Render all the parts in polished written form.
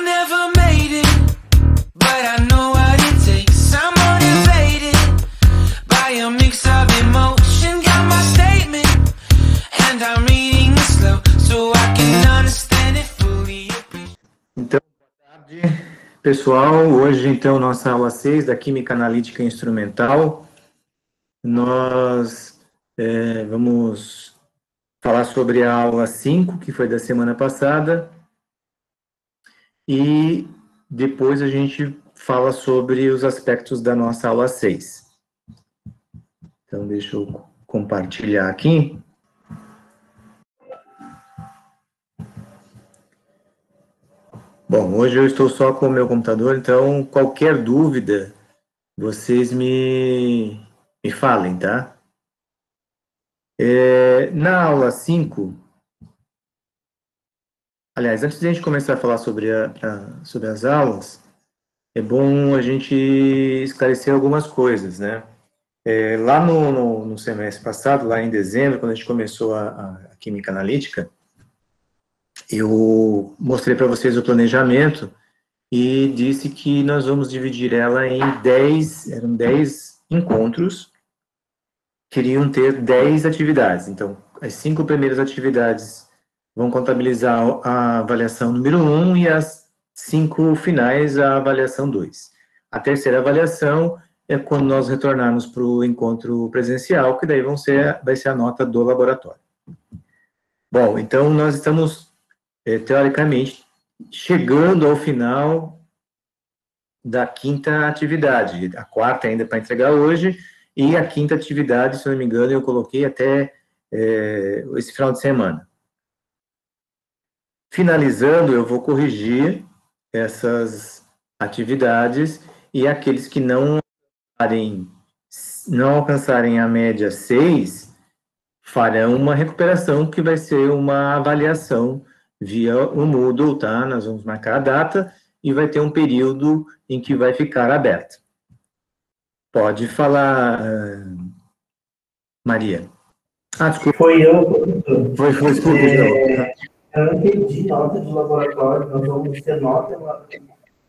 never made it, but I know what it takes. I'm motivated by a mix of emotion. Got my statement, and I'm reading it slow so I can understand it fully. Então, boa tarde, pessoal. Hoje, então, nossa aula 6 da Química Analítica Instrumental. Nós vamos falar sobre a aula 5, que foi da semana passada, e depois a gente fala sobre os aspectos da nossa aula 6. Então, deixa eu compartilhar aqui. Bom, hoje eu estou só com o meu computador, então qualquer dúvida, vocês me falem, tá? Na aula 5, aliás, antes de a gente começar a falar sobre as aulas, é bom a gente esclarecer algumas coisas, né? Lá no semestre passado, lá em dezembro, quando a gente começou a Química Analítica, eu mostrei para vocês o planejamento e disse que nós vamos dividir ela em 10 encontros, que iriam ter 10 atividades. Então, as 5 primeiras atividades vão contabilizar a avaliação número 1 e as 5 finais a avaliação 2. A terceira avaliação é quando nós retornarmos para o encontro presencial, que daí vai ser a nota do laboratório. Bom, então nós estamos, teoricamente, chegando ao final da quinta atividade. A quarta ainda para entregar hoje, e a quinta atividade, se não me engano, eu coloquei até esse final de semana. Finalizando, eu vou corrigir essas atividades e aqueles que não alcançarem a média 6, farão uma recuperação, que vai ser uma avaliação via o Moodle, tá? Nós vamos marcar a data e vai ter um período em que vai ficar aberto. Pode falar, Maria. Desculpa. Foi eu, professor. Foi, desculpa, eu não entendi nota de laboratório. Nós vamos ter nota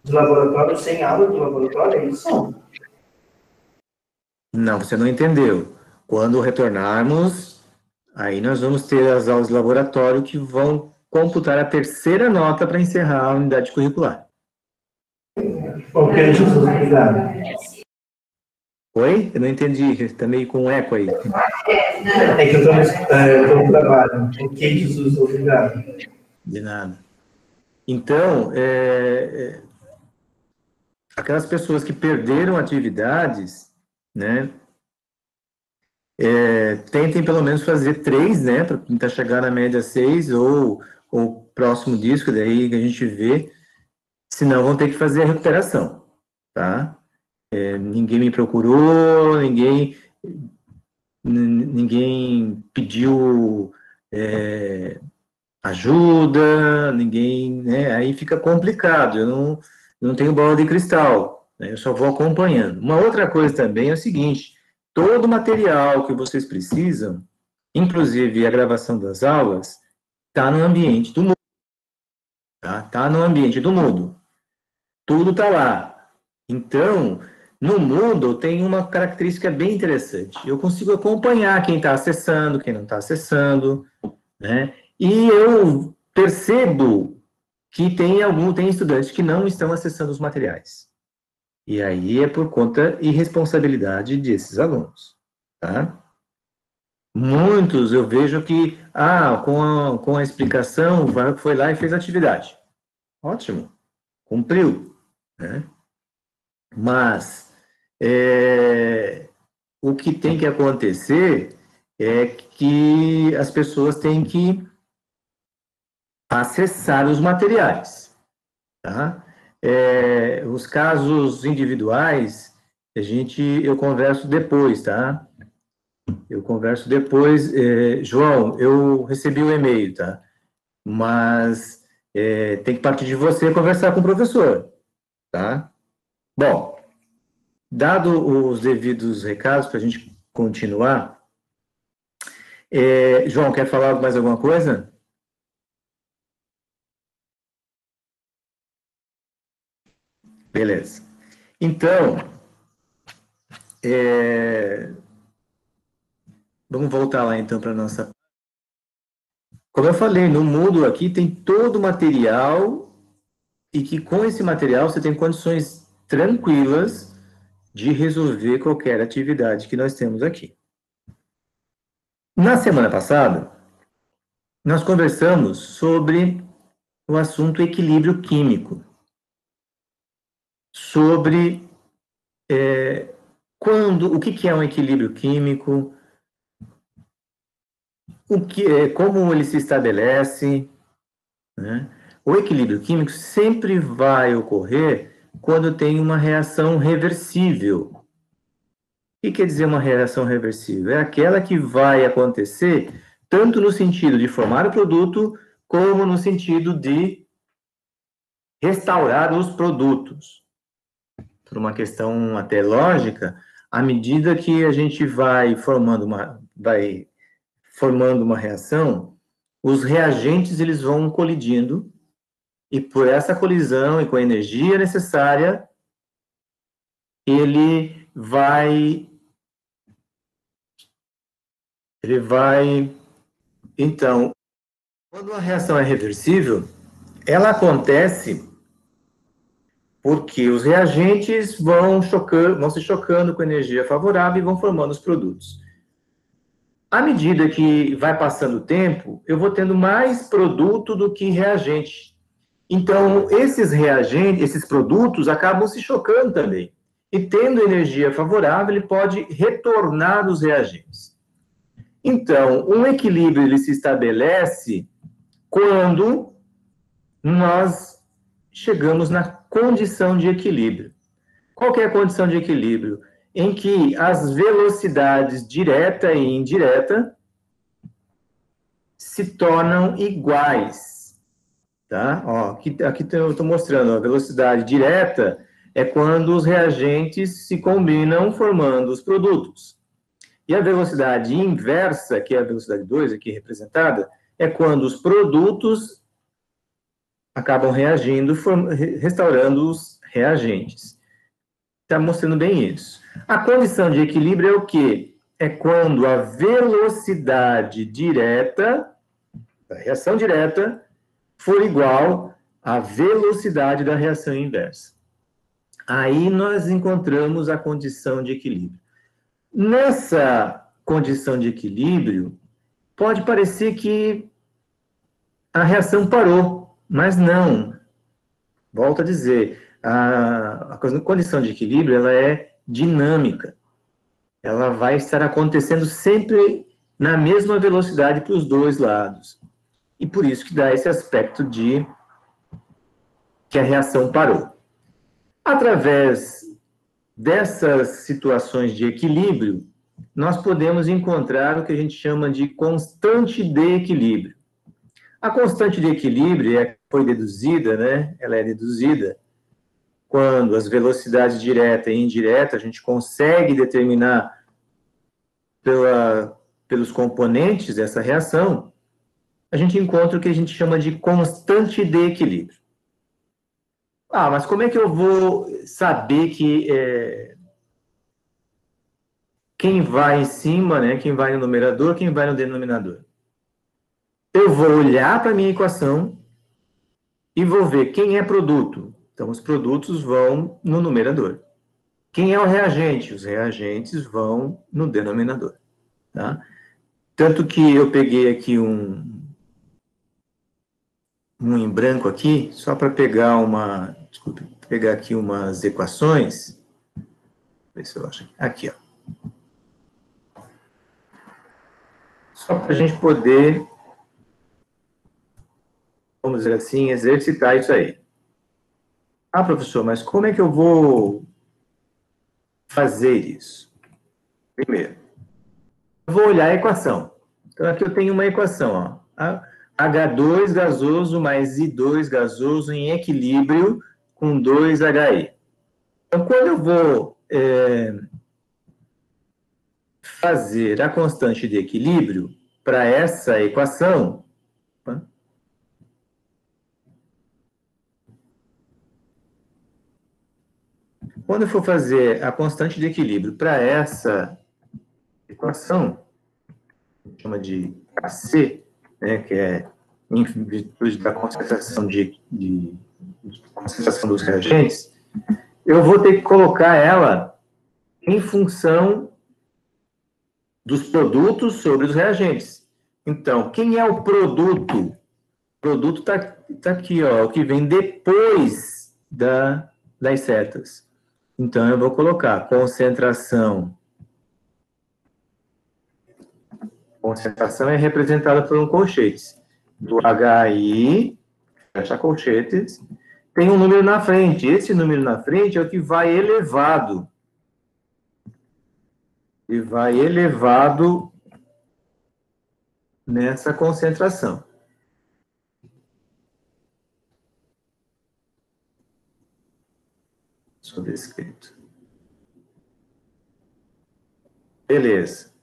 de laboratório sem aula de laboratório, é isso? Não, você não entendeu. Quando retornarmos, aí nós vamos ter as aulas de laboratório que vão computar a terceira nota para encerrar a unidade curricular. Ok, Jesus, obrigado. Oi? Eu não entendi, está meio com eco aí. É que eu estou no trabalho. Ok, Jesus, obrigado. De nada. Então, aquelas pessoas que perderam atividades, né, tentem pelo menos fazer 3, né, para tentar chegar na média 6, ou próximo disso, daí que a gente vê, senão vão ter que fazer a recuperação, tá? Ninguém me procurou, ninguém pediu ajuda, ninguém, né? Aí fica complicado. Eu não tenho bola de cristal, né? Eu só vou acompanhando. Uma outra coisa também é o seguinte: todo o material que vocês precisam, inclusive a gravação das aulas, está no ambiente do Moodle, tá? Tá no ambiente do Moodle. Tudo está lá. Então, no Moodle tem uma característica bem interessante. Eu consigo acompanhar quem está acessando, quem não está acessando, né? E eu percebo que tem estudantes que não estão acessando os materiais. E aí é por conta e responsabilidade desses alunos, tá? Muitos eu vejo que, com a explicação, foi lá e fez a atividade. Ótimo, cumpriu, né? Mas o que tem que acontecer é que as pessoas têm que acessar os materiais, tá? Os casos individuais, eu converso depois, tá? Eu converso depois. João, eu recebi o e-mail, tá? Mas tem que partir de você conversar com o professor, tá? Bom, dado os devidos recados para a gente continuar, João, quer falar mais alguma coisa? Beleza. Então, vamos voltar lá então para a nossa... Como eu falei, no módulo aqui tem todo o material e que com esse material você tem condições tranquilas de resolver qualquer atividade que nós temos aqui. Na semana passada, nós conversamos sobre o assunto equilíbrio químico, sobre o que é um equilíbrio químico, como ele se estabelece, né? O equilíbrio químico sempre vai ocorrer quando tem uma reação reversível. O que quer dizer uma reação reversível? É aquela que vai acontecer tanto no sentido de formar o produto, como no sentido de restaurar os produtos. Por uma questão até lógica, à medida que a gente vai formando uma reação, os reagentes eles vão colidindo, e por essa colisão e com a energia necessária, ele vai... Então, quando a reação é reversível, ela acontece porque os reagentes vão se chocando com energia favorável e vão formando os produtos. À medida que vai passando o tempo, eu vou tendo mais produto do que reagente. Então, esses produtos acabam se chocando também. E tendo energia favorável, ele pode retornar os reagentes. Então, um equilíbrio ele se estabelece quando nós chegamos na condição de equilíbrio. Qual que é a condição de equilíbrio? Em que as velocidades direta e indireta se tornam iguais. Tá? Ó, aqui eu estou mostrando, a velocidade direta é quando os reagentes se combinam formando os produtos. E a velocidade inversa, que é a velocidade 2, aqui representada, é quando os produtos acabam reagindo, restaurando os reagentes. Está mostrando bem isso. A condição de equilíbrio é o quê? É quando a velocidade direta, da reação direta, for igual à velocidade da reação inversa. Aí nós encontramos a condição de equilíbrio. Nessa condição de equilíbrio, pode parecer que a reação parou, mas não. Volto a dizer, a condição de equilíbrio ela é dinâmica. Ela vai estar acontecendo sempre na mesma velocidade para os dois lados. E por isso que dá esse aspecto de que a reação parou. Através dessas situações de equilíbrio, nós podemos encontrar o que a gente chama de constante de equilíbrio. A constante de equilíbrio foi deduzida, né? Ela é deduzida quando as velocidades direta e indireta a gente consegue determinar pelos componentes dessa reação, a gente encontra o que a gente chama de constante de equilíbrio. Ah, mas como é que eu vou saber que quem vai em cima, né? Quem vai no numerador, quem vai no denominador? Eu vou olhar para a minha equação e vou ver quem é produto. Então, os produtos vão no numerador. Quem é o reagente? Os reagentes vão no denominador. Tá? Tanto que eu peguei aqui um em branco aqui, só para pegar pegar aqui umas equações. Ver se eu acho. Aqui, ó. Só para a gente poder, vamos dizer assim, exercitar isso aí. Ah, professor, mas como é que eu vou fazer isso? Primeiro, eu vou olhar a equação. Então, aqui eu tenho uma equação, ó. H2 gasoso mais I2 gasoso em equilíbrio com 2HE. Então, quando eu vou fazer a constante de equilíbrio para essa equação, quando eu for fazer a constante de equilíbrio para essa equação, chama de KC, né, que é em virtude da concentração concentração dos reagentes, eu vou ter que colocar ela em função dos produtos sobre os reagentes. Então, quem é o produto? O produto está aqui, ó, o que vem depois das setas. Então, eu vou colocar concentração. Concentração é representada por um colchete. Do HI, fecha colchetes, tem um número na frente. Esse número na frente é o que vai elevado. E vai elevado nessa concentração. Sobrescrito. Beleza.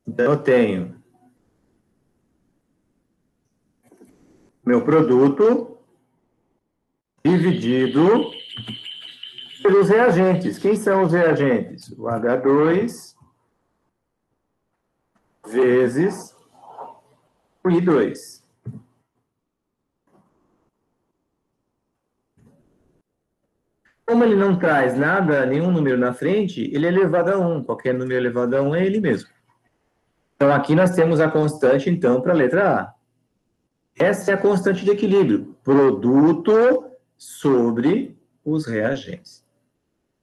Então, eu tenho meu produto dividido pelos reagentes. Quem são os reagentes? O H2 vezes o I2. Como ele não traz nada, nenhum número na frente, ele é elevado a 1. Qualquer número elevado a 1 é ele mesmo. Então, aqui nós temos a constante, então, para a letra A. Essa é a constante de equilíbrio. Produto sobre os reagentes.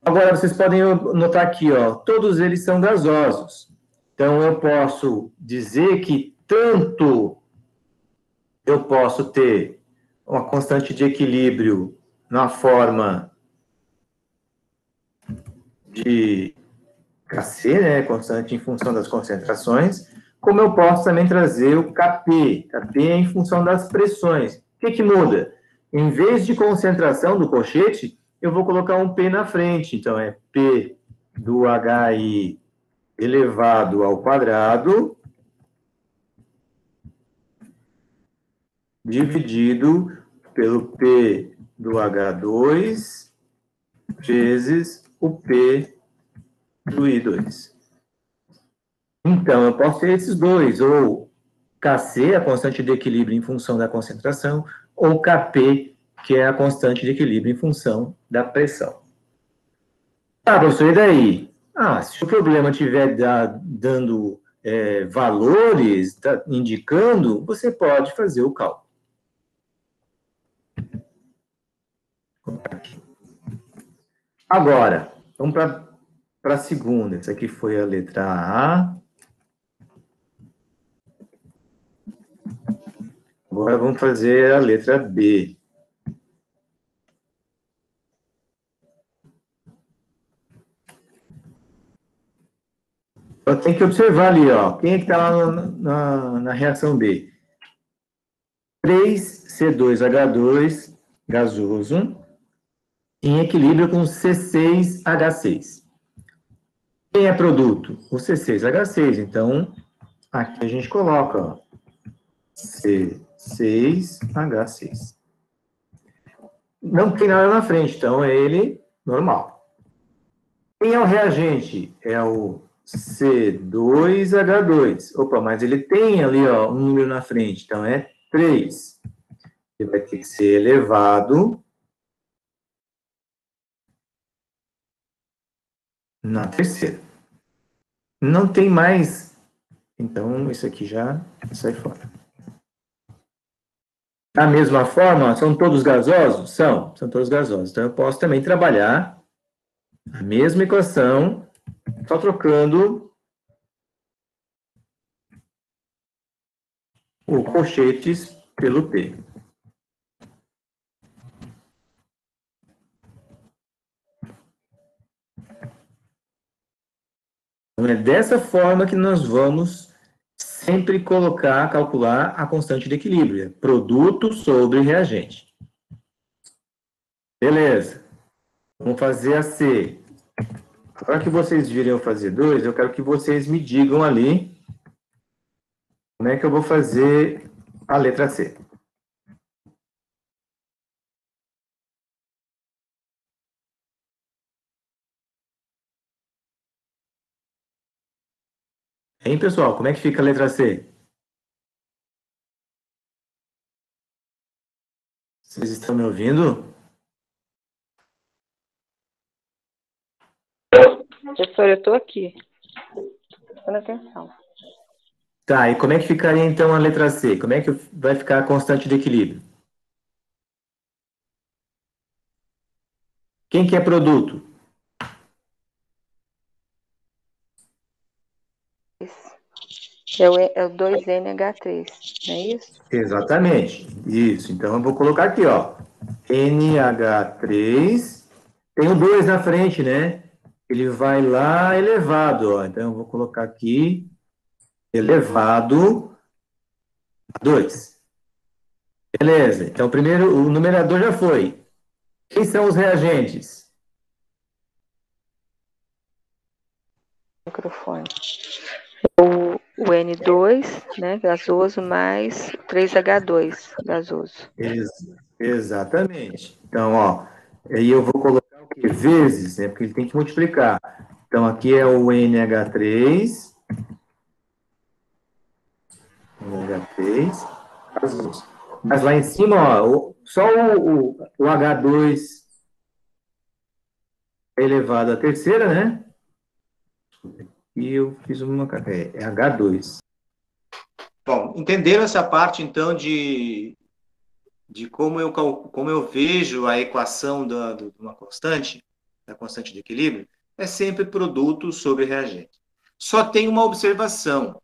Agora, vocês podem notar aqui, ó, todos eles são gasosos. Então, eu posso dizer que tanto eu posso ter uma constante de equilíbrio na forma de KC, né, constante em função das concentrações, como eu posso também trazer o KP. KP é em função das pressões. O que muda? Em vez de concentração do colchete, eu vou colocar um P na frente. Então, é P do HI elevado ao quadrado dividido pelo P do H2 vezes o P do I2. Então, eu posso ter esses dois, ou KC, a constante de equilíbrio em função da concentração, ou KP, que é a constante de equilíbrio em função da pressão. Ah, professor, e daí? Ah, se o problema estiver dando valores, indicando, você pode fazer o cálculo. Agora, vamos para a segunda. Essa aqui foi a letra A. Agora vamos fazer a letra B. Eu tenho que observar ali, ó, quem é que está lá na reação B? 3C2H2 gasoso em equilíbrio com C6H6. Quem é produto? O C6H6. Então, aqui a gente coloca, ó, C6H6. Não tem nada na frente, então é ele normal. Quem é o reagente? É o C2H2. Opa, mas ele tem ali, ó, um número na frente, então é 3. Ele vai ter que ser elevado na terceira. Não tem mais, então isso aqui já sai fora. Da mesma forma, são todos gasosos? São todos gasosos. Então eu posso também trabalhar a mesma equação, só trocando o colchetes pelo P. Então, é dessa forma que nós vamos sempre calcular a constante de equilíbrio. Produto sobre reagente. Beleza. Vamos fazer a C. Para que vocês virem eu fazer 2, eu quero que vocês me digam ali como é que eu vou fazer a letra C. Hein, pessoal? Como é que fica a letra C? Vocês estão me ouvindo? Professor, eu estou aqui. Prestando atenção. Tá, e como é que ficaria então a letra C? Como é que vai ficar a constante de equilíbrio? Quem que é produto? É o 2NH3, não é isso? Exatamente, isso. Então eu vou colocar aqui, ó. NH3, tem o 2 na frente, né? Ele vai lá elevado, ó. Então eu vou colocar aqui elevado a 2. Beleza, então primeiro o numerador já foi. Quem são os reagentes? Microfone. O N2, né, gasoso, mais 3H2, gasoso. Exatamente. Então, ó, aí eu vou colocar o quê? Vezes, né? Porque ele tem que multiplicar. Então, aqui é o NH3. NH3. Mas lá em cima, ó, só o H2 é elevado à terceira, né? E eu fiz uma... É H2. Bom, entenderam essa parte, então, de como eu vejo a equação de uma constante, da constante de equilíbrio, é sempre produto sobre reagente. Só tem uma observação.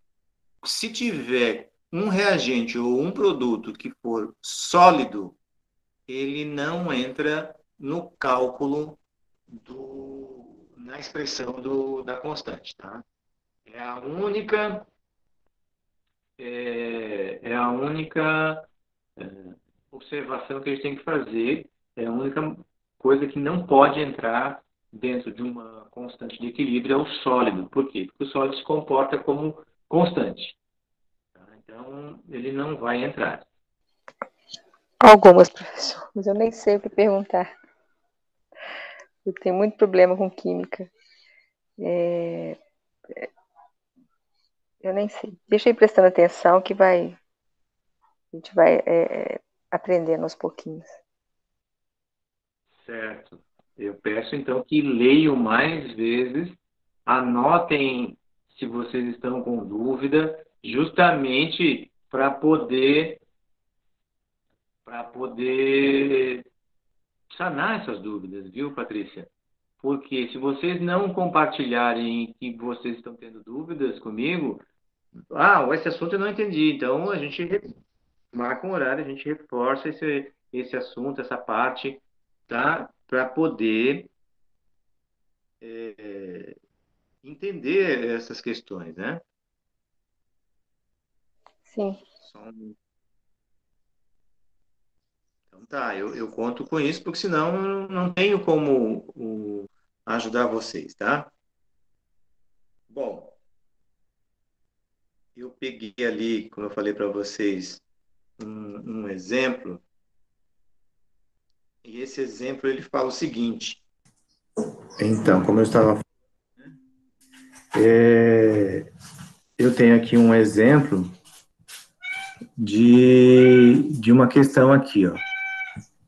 Se tiver um reagente ou um produto que for sólido, ele não entra no cálculo na expressão da constante, tá? É a única observação que a gente tem que fazer, é a única coisa que não pode entrar dentro de uma constante de equilíbrio é o sólido. Por quê? Porque o sólido se comporta como constante. Tá? Então, ele não vai entrar. Algumas, professor, mas eu nem sei o que perguntar. Eu tenho muito problema com química. Eu nem sei. Deixa eu ir prestando atenção que a gente vai aprendendo aos pouquinhos. Certo. Eu peço, então, que leiam mais vezes, anotem se vocês estão com dúvida, justamente para poder sanar essas dúvidas, viu, Patrícia? Porque se vocês não compartilharem que vocês estão tendo dúvidas comigo, esse assunto eu não entendi, então a gente marca um horário, a gente reforça esse assunto, essa parte, tá? Para poder entender essas questões, né? Sim. Então tá, eu conto com isso, porque senão eu não tenho como ajudar vocês, tá? Bom, eu peguei ali, como eu falei para vocês, um exemplo, e esse exemplo ele fala o seguinte. Então, como eu estava falando, eu tenho aqui um exemplo de uma questão aqui, ó.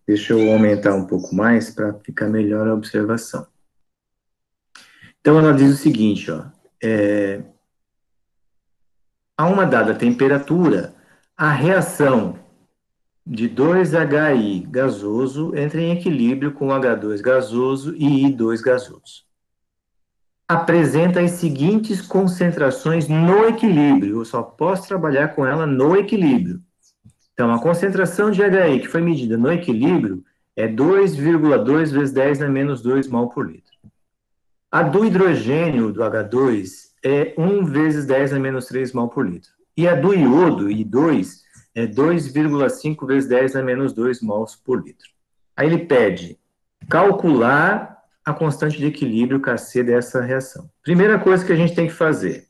Deixa eu aumentar um pouco mais para ficar melhor a observação. Então, ela diz o seguinte, ó. A uma dada temperatura, a reação de 2HI gasoso entra em equilíbrio com H2 gasoso e I2 gasoso. Apresenta as seguintes concentrações no equilíbrio. Eu só posso trabalhar com ela no equilíbrio. Então, a concentração de HI que foi medida no equilíbrio é 2,2 vezes 10 na menos 2 mol por litro. A do hidrogênio, do H2, é 1 vezes 10 na menos 3 mol por litro. E a do iodo, I2, é 2,5 vezes 10 na menos 2 mols por litro. Aí ele pede calcular a constante de equilíbrio Kc dessa reação. Primeira coisa que a gente tem que fazer.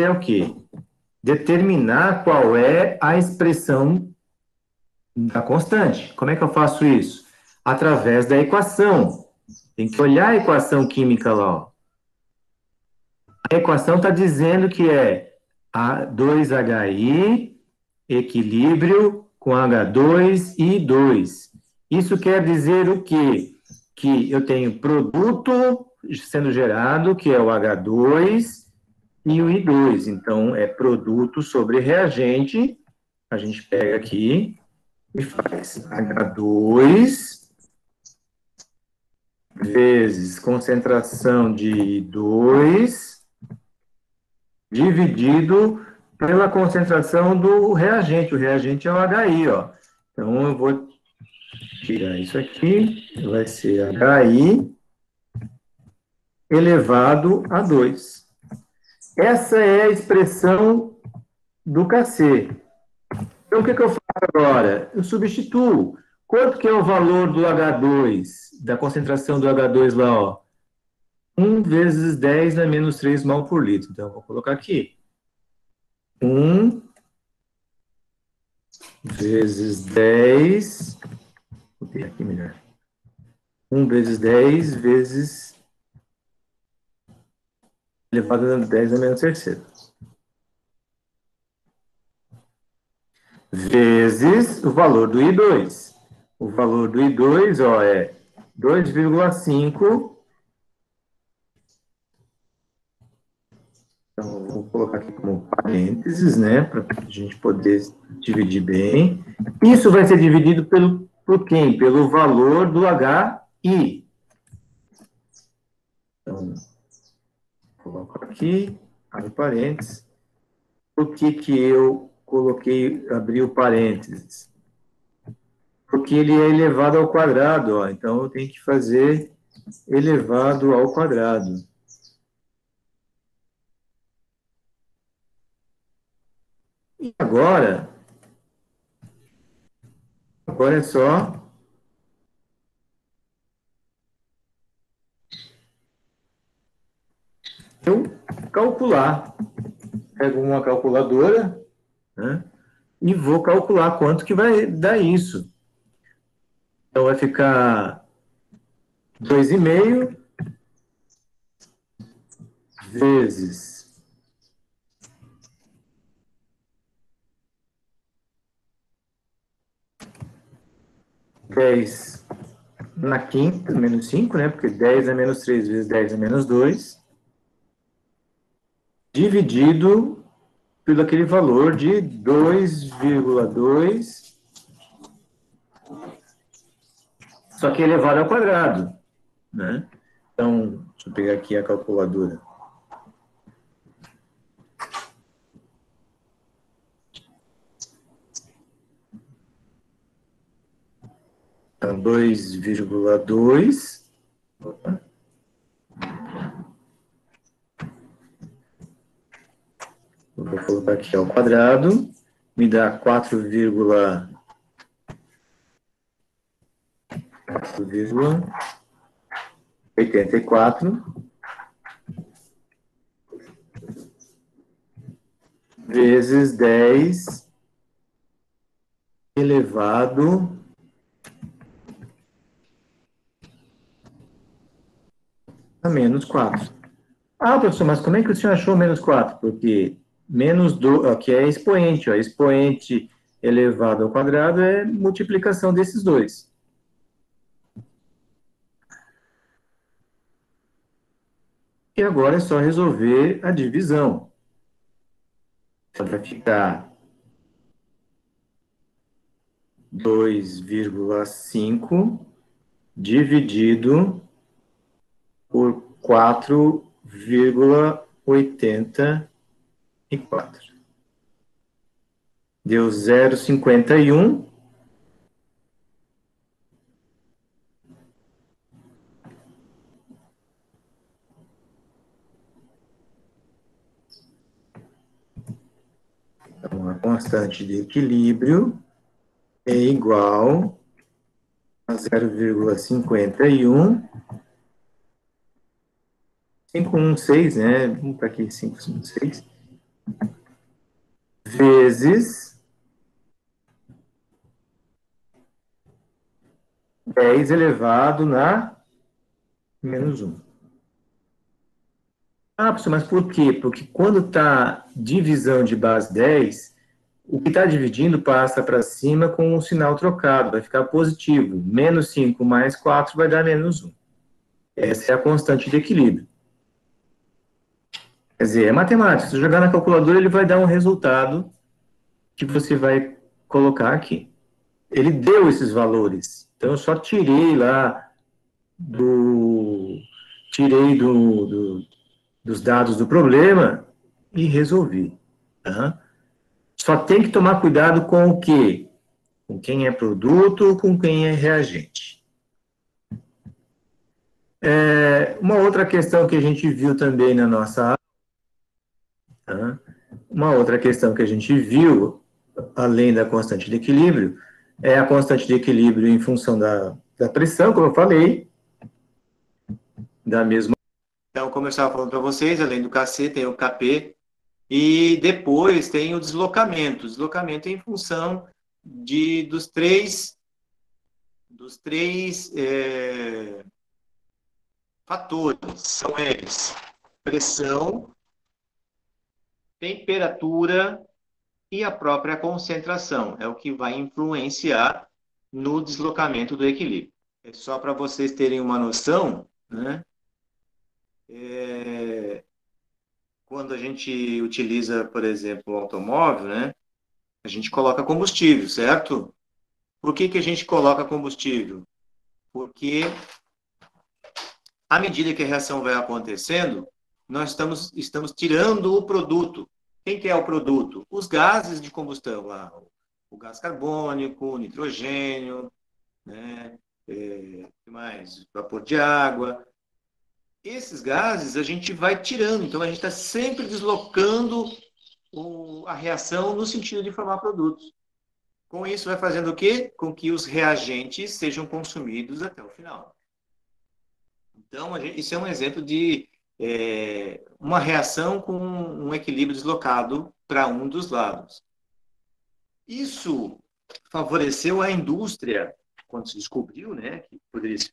É o quê? Determinar qual é a expressão da constante. Como é que eu faço isso? Através da equação. Tem que olhar a equação química lá, ó. A equação está dizendo que é A2HI equilíbrio com H2 e 2. Isso quer dizer o quê? Que eu tenho produto sendo gerado, que é o H2 e o I2. Então, é produto sobre reagente. A gente pega aqui e faz H2 vezes concentração de I2 dividido pela concentração do reagente. O reagente é o HI, ó. Então, eu vou tirar isso aqui, vai ser HI elevado a 2. Essa é a expressão do KC. Então, o que eu faço agora? Eu substituo. Quanto que é o valor do H2, da concentração do H2 lá, ó? 1 vezes 10 a menos 3 mol por litro. Então, eu vou colocar aqui. 1 vezes 10, vou ter aqui melhor. 1 vezes 10 vezes elevado a 10 a menos terceiro. Vezes o valor do I2. O valor do I2, ó, é 2,5. Então, vou colocar aqui como parênteses, né, para a gente poder dividir bem. Isso vai ser dividido por quem? Pelo valor do HI. Então, coloco aqui, abre parênteses. Por que eu coloquei, abri o parênteses? Porque ele é elevado ao quadrado, ó. Então, eu tenho que fazer elevado ao quadrado. E agora é só eu calcular. Pego uma calculadora, né, e vou calcular quanto que vai dar isso. Então, vai ficar 2,5 vezes 10 na quinta, menos 5, né? Porque 10 é menos 3 vezes 10 é menos 2, dividido pelo aquele valor de 2,2, só que elevado ao quadrado, né? Então, deixa eu pegar aqui a calculadora. Então, 2,2. Eu vou colocar aqui ao quadrado. Me dá 4,84 vezes 10 elevado a menos 4. Ah, professor, mas como é que o senhor achou menos 4? Porque menos 2, aqui é expoente, ó, expoente elevado ao quadrado é multiplicação desses dois. E agora é só resolver a divisão. Então, vai ficar 2,5 dividido por 4,84. Deu 0,51. Então, a constante de equilíbrio é igual a 0,51. 516, né? Vamos para aqui, 556. Vezes 10 elevado na menos 1. Ah, professor, mas por quê? Porque quando está divisão de base 10, o que está dividindo passa para cima com o sinal trocado, vai ficar positivo. Menos 5 mais 4 vai dar menos 1. Essa é a constante de equilíbrio. Quer dizer, é matemática. Se jogar na calculadora, ele vai dar um resultado que você vai colocar aqui. Ele deu esses valores. Então, eu só tirei lá dos dados do problema e resolvi. Tá? Só tem que tomar cuidado com o quê? Com quem é produto, com quem é reagente. Uma outra questão que a gente viu também na nossa aula, tá? Uma outra questão que a gente viu, além da constante de equilíbrio, é a constante de equilíbrio em função da pressão, como eu falei, da mesma. Então, como eu estava falando para vocês, além do KC, tem o KP, e depois tem o deslocamento. O deslocamento é em função dos três fatores. São eles: pressão, temperatura e a própria concentração. É o que vai influenciar no deslocamento do equilíbrio. É só para vocês terem uma noção, né? Quando a gente utiliza, por exemplo, o automóvel, né? A gente coloca combustível, certo? Por que a gente coloca combustível? Porque à medida que a reação vai acontecendo, nós estamos tirando o produto. Quem que é o produto? Os gases de combustão, lá, o gás carbônico, o nitrogênio, né? Mais vapor de água. Esses gases a gente vai tirando, então a gente está sempre deslocando a reação no sentido de formar produtos. Com isso, vai fazendo o quê? Com que os reagentes sejam consumidos até o final. Então, isso é um exemplo de uma reação com um equilíbrio deslocado para um dos lados. Isso favoreceu a indústria, quando se descobriu, né, que poderia se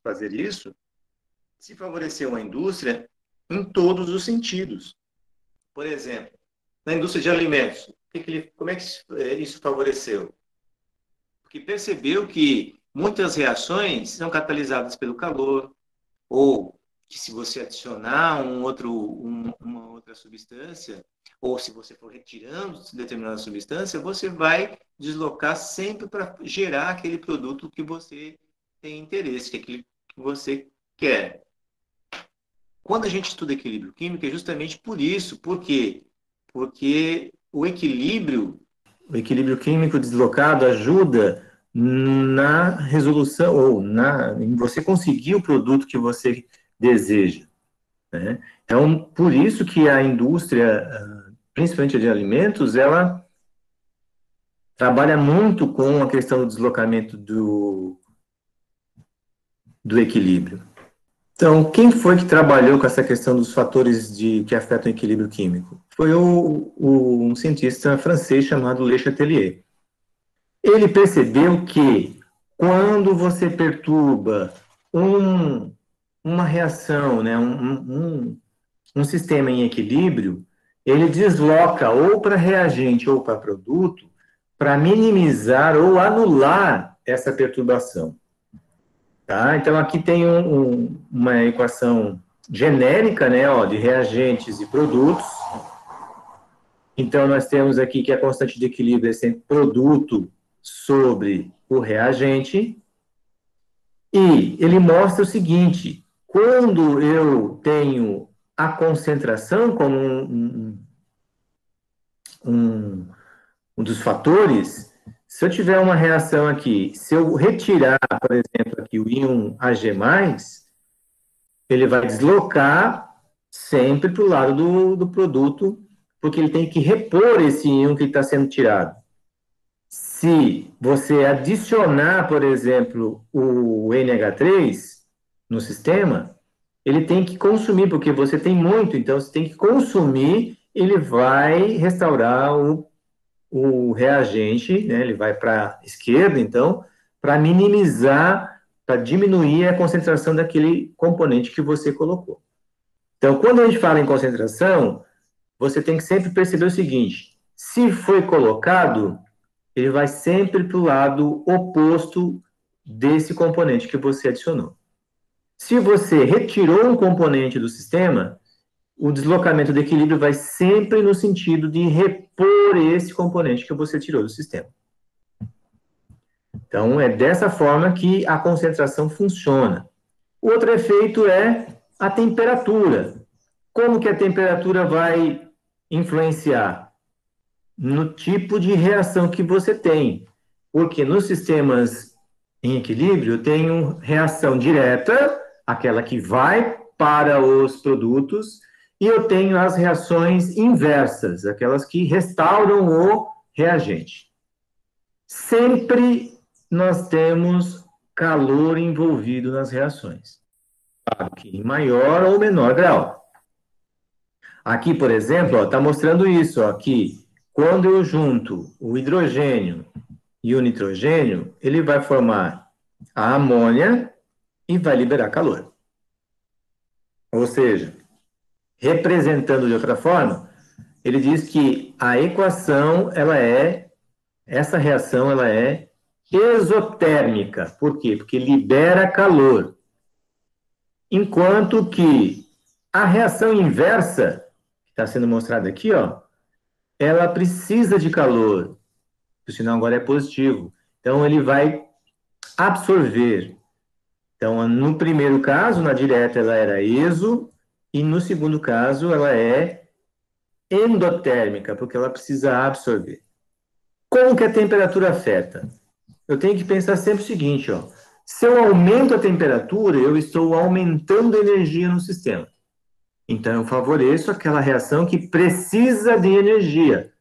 fazer isso, se favoreceu a indústria em todos os sentidos. Por exemplo, na indústria de alimentos, como é que isso favoreceu? Porque percebeu que muitas reações são catalisadas pelo calor, ou que se você adicionar uma outra substância, ou se você for retirando determinada substância, você vai deslocar sempre para gerar aquele produto que você tem interesse, aquele que você quer. Quando a gente estuda equilíbrio químico, é justamente por isso. Por quê? Porque o equilíbrio químico deslocado ajuda na resolução, ou em você conseguir o produto que você deseja. Né? Então, por isso que a indústria, principalmente a de alimentos, ela trabalha muito com a questão do deslocamento do equilíbrio. Então, quem foi que trabalhou com essa questão dos fatores que afetam o equilíbrio químico? Foi um cientista francês chamado Le Chatelier. Ele percebeu que quando você perturba uma reação, né, um sistema em equilíbrio, ele desloca ou para reagente ou para produto para minimizar ou anular essa perturbação. Tá? Então, aqui tem uma equação genérica, né, de reagentes e produtos. Então, nós temos aqui que a constante de equilíbrio é sempre produto sobre o reagente. E ele mostra o seguinte: quando eu tenho a concentração como um dos fatores, se eu tiver uma reação aqui, se eu retirar, por exemplo, aqui o íon Ag+, ele vai deslocar sempre para o lado do produto, porque ele tem que repor esse íon que está sendo tirado. Se você adicionar, por exemplo, o NH3 no sistema, ele tem que consumir, porque você tem muito, então você tem que consumir, ele vai restaurar o reagente, né? Ele vai para a esquerda, então, para minimizar, para diminuir a concentração daquele componente que você colocou. Então, quando a gente fala em concentração, você tem que sempre perceber o seguinte: se foi colocado, ele vai sempre para o lado oposto desse componente que você adicionou. Se você retirou um componente do sistema, o deslocamento do equilíbrio vai sempre no sentido de repor esse componente que você tirou do sistema. Então, é dessa forma que a concentração funciona. O outro efeito é a temperatura. Como que a temperatura vai influenciar? No tipo de reação que você tem. Porque nos sistemas em equilíbrio, eu tenho reação direta, aquela que vai para os produtos, e eu tenho as reações inversas, aquelas que restauram o reagente. Sempre nós temos calor envolvido nas reações, claro que em maior ou menor grau. Aqui, por exemplo, está mostrando isso, ó, que quando eu junto o hidrogênio e o nitrogênio, ele vai formar a amônia e vai liberar calor. Ou seja, representando de outra forma, ele diz que a equação, essa reação, ela é exotérmica. Por quê? Porque libera calor. Enquanto que a reação inversa, que está sendo mostrada aqui, ó, ela precisa de calor. O sinal agora é positivo. Então, ele vai absorver. Então, no primeiro caso, na direta, ela era exo, e no segundo caso, ela é endotérmica, porque ela precisa absorver. Como que a temperatura afeta? Eu tenho que pensar sempre o seguinte, ó. Se eu aumento a temperatura, eu estou aumentando a energia no sistema. Então, eu favoreço aquela reação que precisa de energia,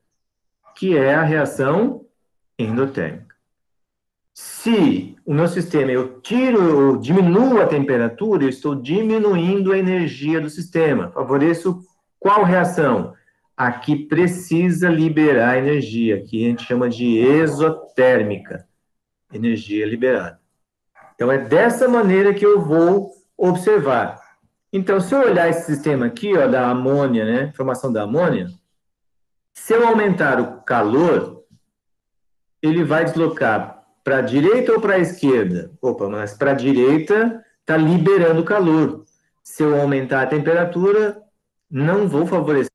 que é a reação endotérmica. Se o meu sistema eu diminuo a temperatura, eu estou diminuindo a energia do sistema. Favoreço qual reação? A que precisa liberar energia, que a gente chama de exotérmica, energia liberada. Então, é dessa maneira que eu vou observar. Então, se eu olhar esse sistema aqui, ó, da amônia, né, formação da amônia, se eu aumentar o calor, ele vai deslocar para a direita ou para a esquerda? Opa, mas para a direita está liberando calor. Se eu aumentar a temperatura, não vou favorecer.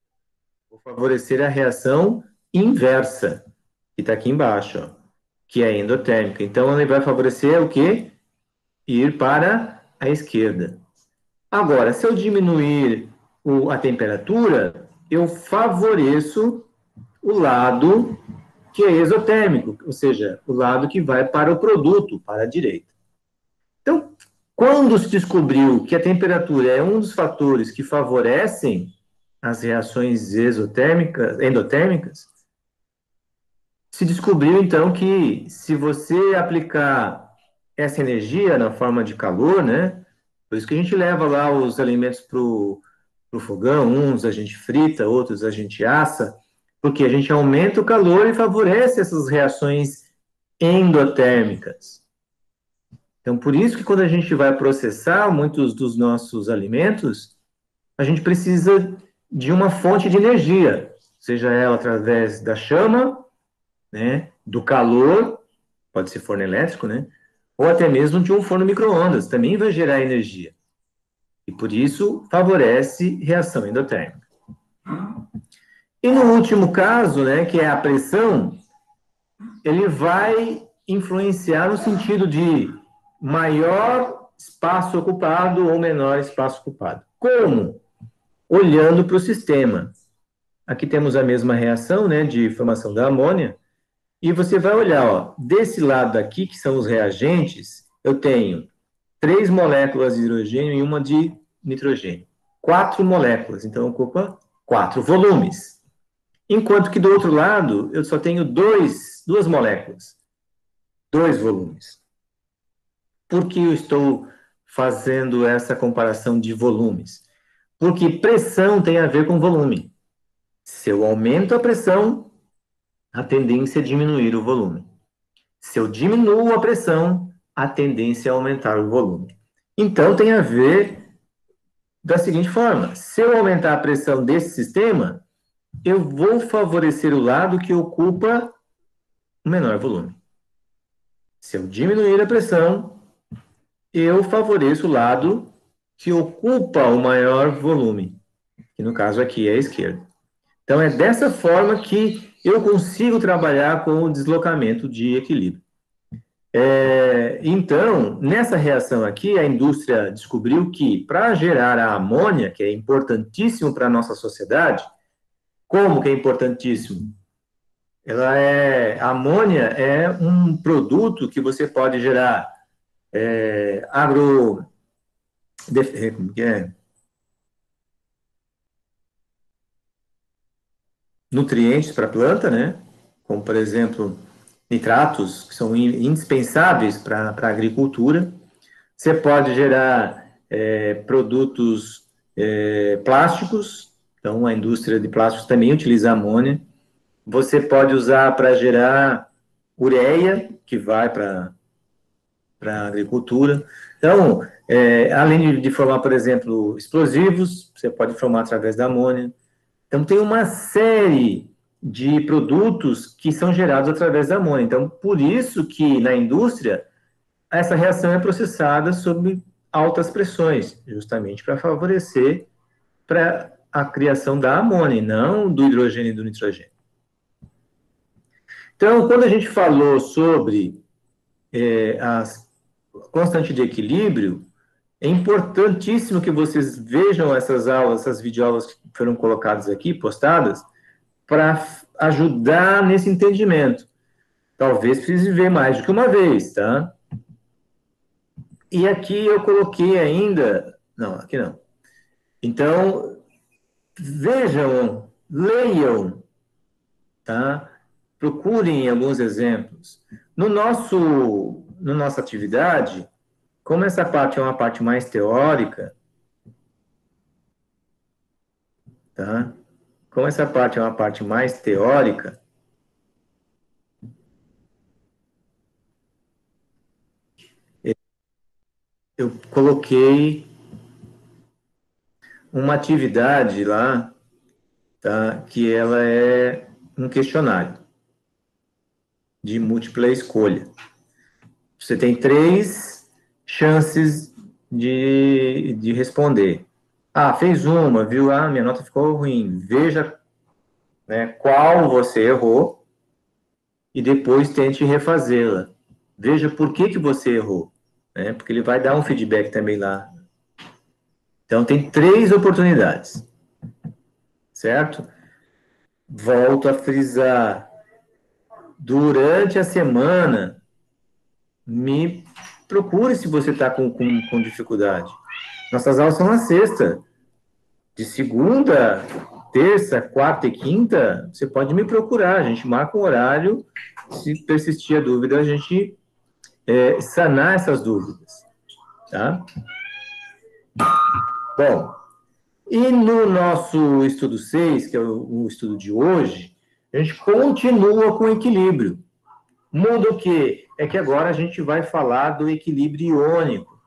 Vou favorecer a reação inversa, que está aqui embaixo, ó, que é endotérmica. Então, ele vai favorecer o quê? Ir para a esquerda. Agora, se eu diminuir a temperatura, eu favoreço o lado que é exotérmico, ou seja, o lado que vai para o produto, para a direita. Então, quando se descobriu que a temperatura é um dos fatores que favorecem as reações endotérmicas, se descobriu, então, que se você aplicar essa energia na forma de calor, né, por isso que a gente leva lá os alimentos para o fogão, uns a gente frita, outros a gente assa, porque a gente aumenta o calor e favorece essas reações endotérmicas. Então, por isso que quando a gente vai processar muitos dos nossos alimentos, a gente precisa de uma fonte de energia, seja ela através da chama, né, do calor, pode ser forno elétrico, né, ou até mesmo de um forno micro-ondas, também vai gerar energia. E por isso favorece reação endotérmica. E no último caso, né, que é a pressão, ele vai influenciar no sentido de maior espaço ocupado ou menor espaço ocupado. Como? Olhando para o sistema. Aqui temos a mesma reação, né, de formação da amônia, e você vai olhar, ó, desse lado aqui, que são os reagentes, eu tenho 3 moléculas de hidrogênio e uma de nitrogênio. 4 moléculas, então ocupa 4 volumes. Enquanto que do outro lado, eu só tenho 2 moléculas, 2 volumes. Por que eu estou fazendo essa comparação de volumes? Porque pressão tem a ver com volume. Se eu aumento a pressão, a tendência é diminuir o volume. Se eu diminuo a pressão, a tendência é aumentar o volume. Então, tem a ver da seguinte forma: se eu aumentar a pressão desse sistema, eu vou favorecer o lado que ocupa o menor volume. Se eu diminuir a pressão, eu favoreço o lado que ocupa o maior volume, que no caso aqui é a esquerda. Então, é dessa forma que eu consigo trabalhar com o deslocamento de equilíbrio. Então, nessa reação aqui, a indústria descobriu que, para gerar a amônia, que é importantíssimo para a nossa sociedade, como que é importantíssimo? A amônia é um produto que você pode gerar nutrientes para a planta, né? Como, por exemplo, nitratos, que são indispensáveis para a agricultura. Você pode gerar produtos plásticos, então a indústria de plásticos também utiliza amônia. Você pode usar para gerar ureia, que vai para a agricultura. Então, além de formar, por exemplo, explosivos, você pode formar através da amônia. Então, tem uma série de produtos que são gerados através da amônia. Então, por isso que na indústria, essa reação é processada sob altas pressões, justamente para favorecer a criação da amônia, não do hidrogênio e do nitrogênio. Então, quando a gente falou sobre as constantes de equilíbrio, é importantíssimo que vocês vejam essas aulas, essas videoaulas que foram colocadas aqui, postadas, para ajudar nesse entendimento. Talvez precise ver mais do que uma vez, tá? E aqui eu coloquei ainda... Não, aqui não. Então, vejam, leiam, tá? Procurem alguns exemplos. Na nossa atividade, como essa parte é uma parte mais teórica, tá? Como essa parte é uma parte mais teórica, eu coloquei uma atividade lá, tá? Que ela é um questionário de múltipla escolha. Você tem 3 chances de responder. Ah, fez uma, viu? Ah, minha nota ficou ruim. Veja, né, qual você errou e depois tente refazê-la. Veja por que você errou, né? Porque ele vai dar um feedback também lá. Então, tem 3 oportunidades, certo? Volto a frisar. Durante a semana, me procure se você está com dificuldade. Nossas aulas são na sexta. De segunda, terça, quarta e quinta, você pode me procurar. A gente marca um horário. Se persistir a dúvida, a gente sanar essas dúvidas. Tá? Bom, e no nosso estudo 6, que é o estudo de hoje, a gente continua com equilíbrio. Muda o quê? É que agora a gente vai falar do equilíbrio iônico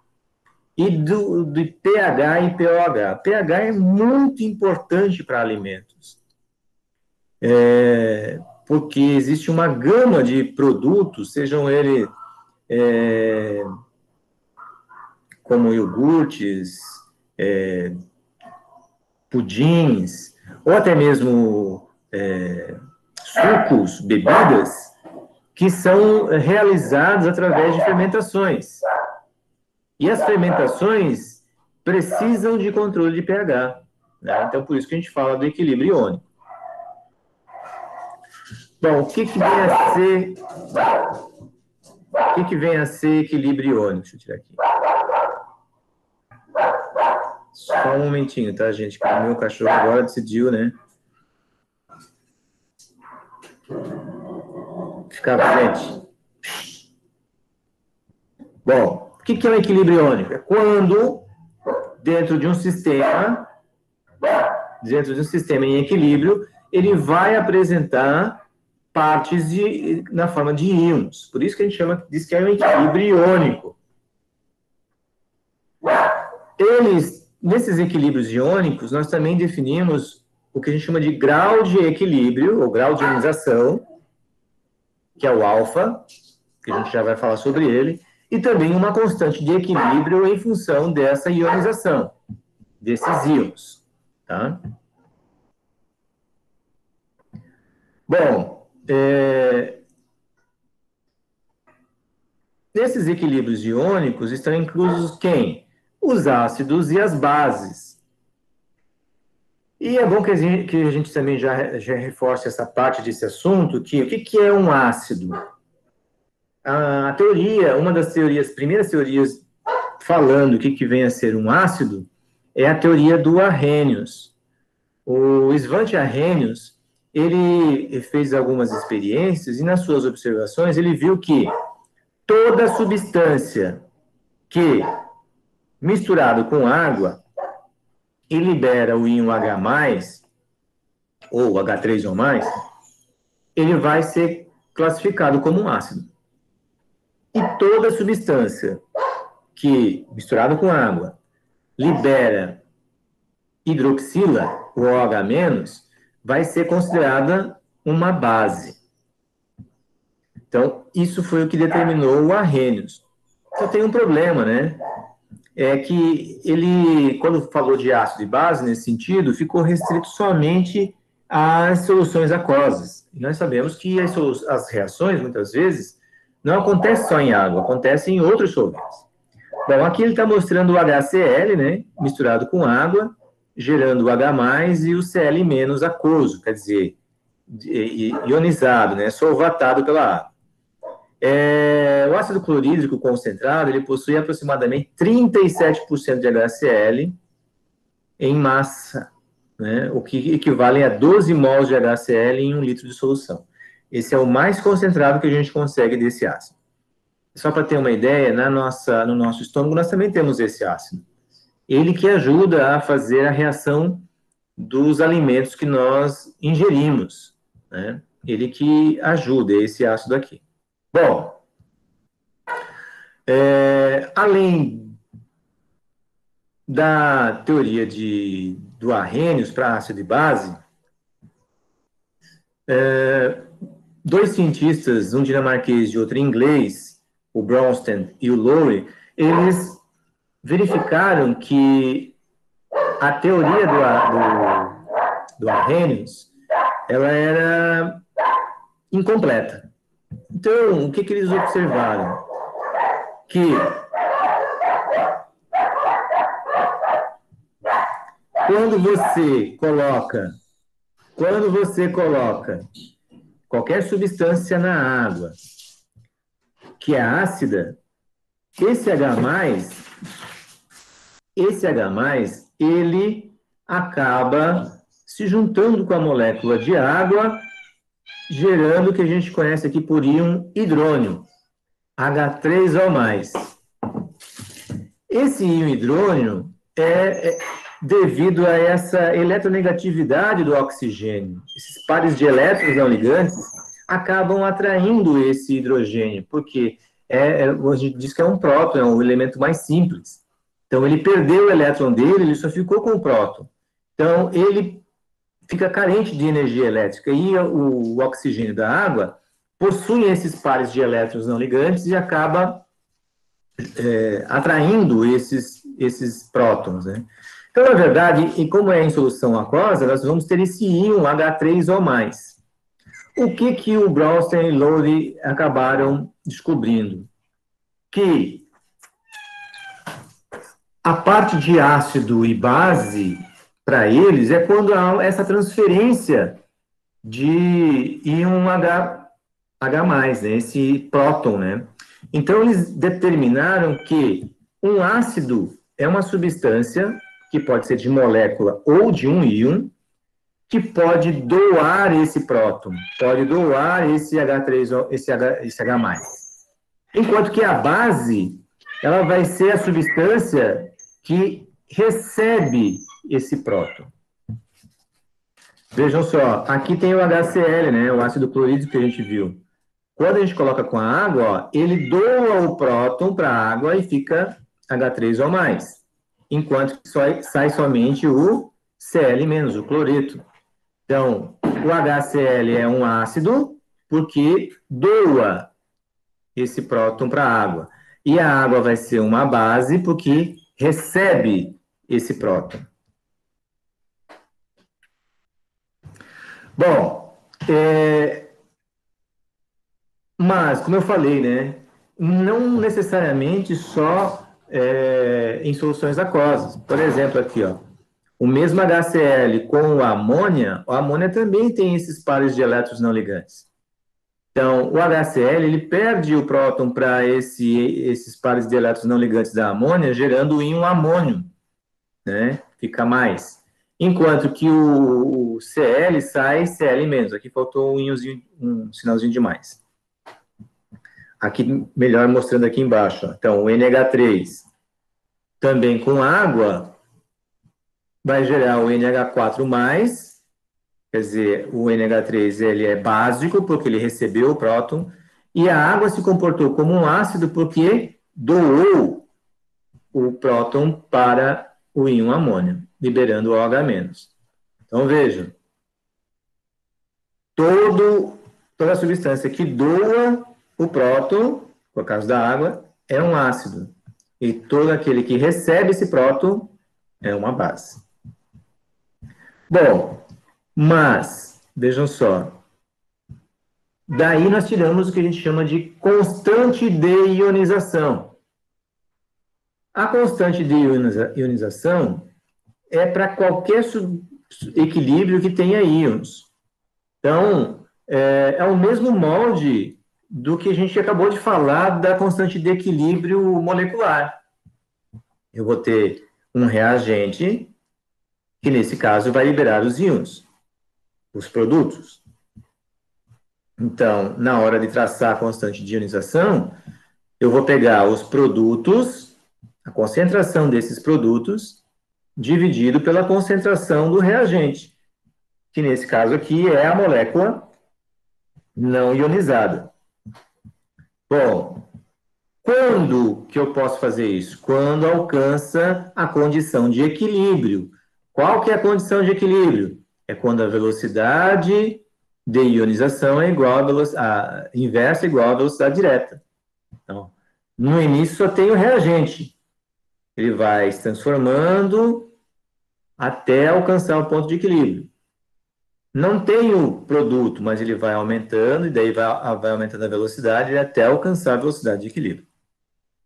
e do pH e pOH. pH é muito importante para alimentos, porque existe uma gama de produtos, sejam eles como iogurtes, pudins, ou até mesmo sucos, bebidas, que são realizados através de fermentações. E as fermentações precisam de controle de pH, né? Então, por isso que a gente fala do equilíbrio iônico. Bom, o que vem a ser equilíbrio iônico? Deixa eu tirar aqui. Só um momentinho, tá, gente? Que o meu cachorro agora decidiu, né? Ficar frente. Bom, o que é um equilíbrio iônico? É quando, dentro de um sistema em equilíbrio, ele vai apresentar partes na forma de íons. Por isso que a gente diz que é um equilíbrio iônico. Eles, nesses equilíbrios iônicos, nós também definimos o que a gente chama de grau de equilíbrio, ou grau de ionização, que é o alfa, que a gente já vai falar sobre ele, e também uma constante de equilíbrio em função dessa ionização, desses íons, tá? Bom, nesses equilíbrios iônicos estão inclusos quem? Os ácidos e as bases. E é bom que a gente também já reforce essa parte desse assunto, que o que é um ácido? A teoria, uma das teorias, primeiras teorias falando o que vem a ser um ácido, é a teoria do Arrhenius. O Svante Arrhenius, ele fez algumas experiências e nas suas observações ele viu que toda substância que, misturado com água, e libera o íon H+, ou H3 ou mais, ele vai ser classificado como um ácido. E toda substância que, misturada com água, libera hidroxila, ou OH-, vai ser considerada uma base. Então, isso foi o que determinou o Arrhenius. Só tem um problema, né? É que ele, quando falou de ácido e base, nesse sentido, ficou restrito somente às soluções aquosas. E nós sabemos que as reações, muitas vezes, não acontecem só em água, acontecem em outros solventes. Bom, aqui ele está mostrando o HCl, né, misturado com água, gerando o H+, e o Cl- aquoso, quer dizer, ionizado, né, solvatado pela água. O ácido clorídrico concentrado, ele possui aproximadamente 37% de HCl em massa, né, o que equivale a 12 mols de HCl em 1 litro de solução. Esse é o mais concentrado que a gente consegue desse ácido. Só para ter uma ideia, no nosso estômago nós também temos esse ácido. Ele que ajuda a fazer a reação dos alimentos que nós ingerimos, né? Ele que ajuda, esse ácido aqui. Bom, além da teoria do Arrhenius para ácido e base, dois cientistas, um dinamarquês e outro inglês, o Bronsted e o Lowry, eles verificaram que a teoria do Arrhenius, ela era incompleta. Então, o que eles observaram? Que quando você coloca qualquer substância na água que é ácida, esse H+, ele acaba se juntando com a molécula de água, gerando o que a gente conhece aqui por íon hidrônio, H3O+. Esse íon hidrônio é devido a essa eletronegatividade do oxigênio. Esses pares de elétrons não ligantes acabam atraindo esse hidrogênio, porque a gente diz que é um próton, é um elemento mais simples. Então, ele perdeu o elétron dele, ele só ficou com o próton. Então, ele fica carente de energia elétrica. E o oxigênio da água possui esses pares de elétrons não ligantes e acaba atraindo esses prótons, né? Então, na verdade, e como é em solução aquosa, nós vamos ter esse íon H3O+. O que o Bronsted e Lowry acabaram descobrindo? Que a parte de ácido e base, para eles, é quando há essa transferência de íon H+, né, esse próton, né? Então, eles determinaram que um ácido é uma substância que pode ser de molécula ou de um íon, que pode doar esse próton, pode doar esse H3, esse H+. Enquanto que a base, ela vai ser a substância que recebe esse próton. Vejam só, aqui tem o HCl, né, o ácido clorídrico que a gente viu. Quando a gente coloca com a água, ó, ele doa o próton para a água e fica H3O+. enquanto que sai somente o Cl-, o cloreto. Então, o HCl é um ácido porque doa esse próton para a água. E a água vai ser uma base porque recebe esse próton. Bom, mas, como eu falei, né, não necessariamente só em soluções aquosas. Por exemplo, aqui, ó, o mesmo HCl com a amônia também tem esses pares de elétrons não ligantes. Então, o HCl, ele perde o próton para esses pares de elétrons não ligantes da amônia, gerando o íon amônio, né? Fica mais. Enquanto que o Cl sai Cl-. Aqui faltou um sinalzinho de mais. Aqui, melhor mostrando aqui embaixo. Ó. Então, o NH3 também com água vai gerar o NH4+, quer dizer, o NH3 ele é básico porque ele recebeu o próton, e a água se comportou como um ácido porque doou o próton para o íon amônio, liberando o OH-. Então, vejam, toda substância que doa o próton, por causa da água, é um ácido. E todo aquele que recebe esse próton é uma base. Bom, mas, vejam só, daí nós tiramos o que a gente chama de constante de ionização. A constante de ionização é para qualquer equilíbrio que tenha íons. Então, é o mesmo molde do que a gente acabou de falar da constante de equilíbrio molecular. Eu vou ter um reagente que, nesse caso, vai liberar os íons, os produtos. Então, na hora de traçar a constante de ionização, eu vou pegar os produtos, a concentração desses produtos, dividido pela concentração do reagente, que nesse caso aqui é a molécula não ionizada. Bom, quando que eu posso fazer isso? Quando alcança a condição de equilíbrio. Qual que é a condição de equilíbrio? É quando a velocidade de ionização é igual a inversa igual à velocidade direta. Então, no início só tem o reagente. Ele vai se transformando até alcançar o ponto de equilíbrio. Não tem o produto, mas ele vai aumentando, e daí vai aumentando a velocidade até alcançar a velocidade de equilíbrio.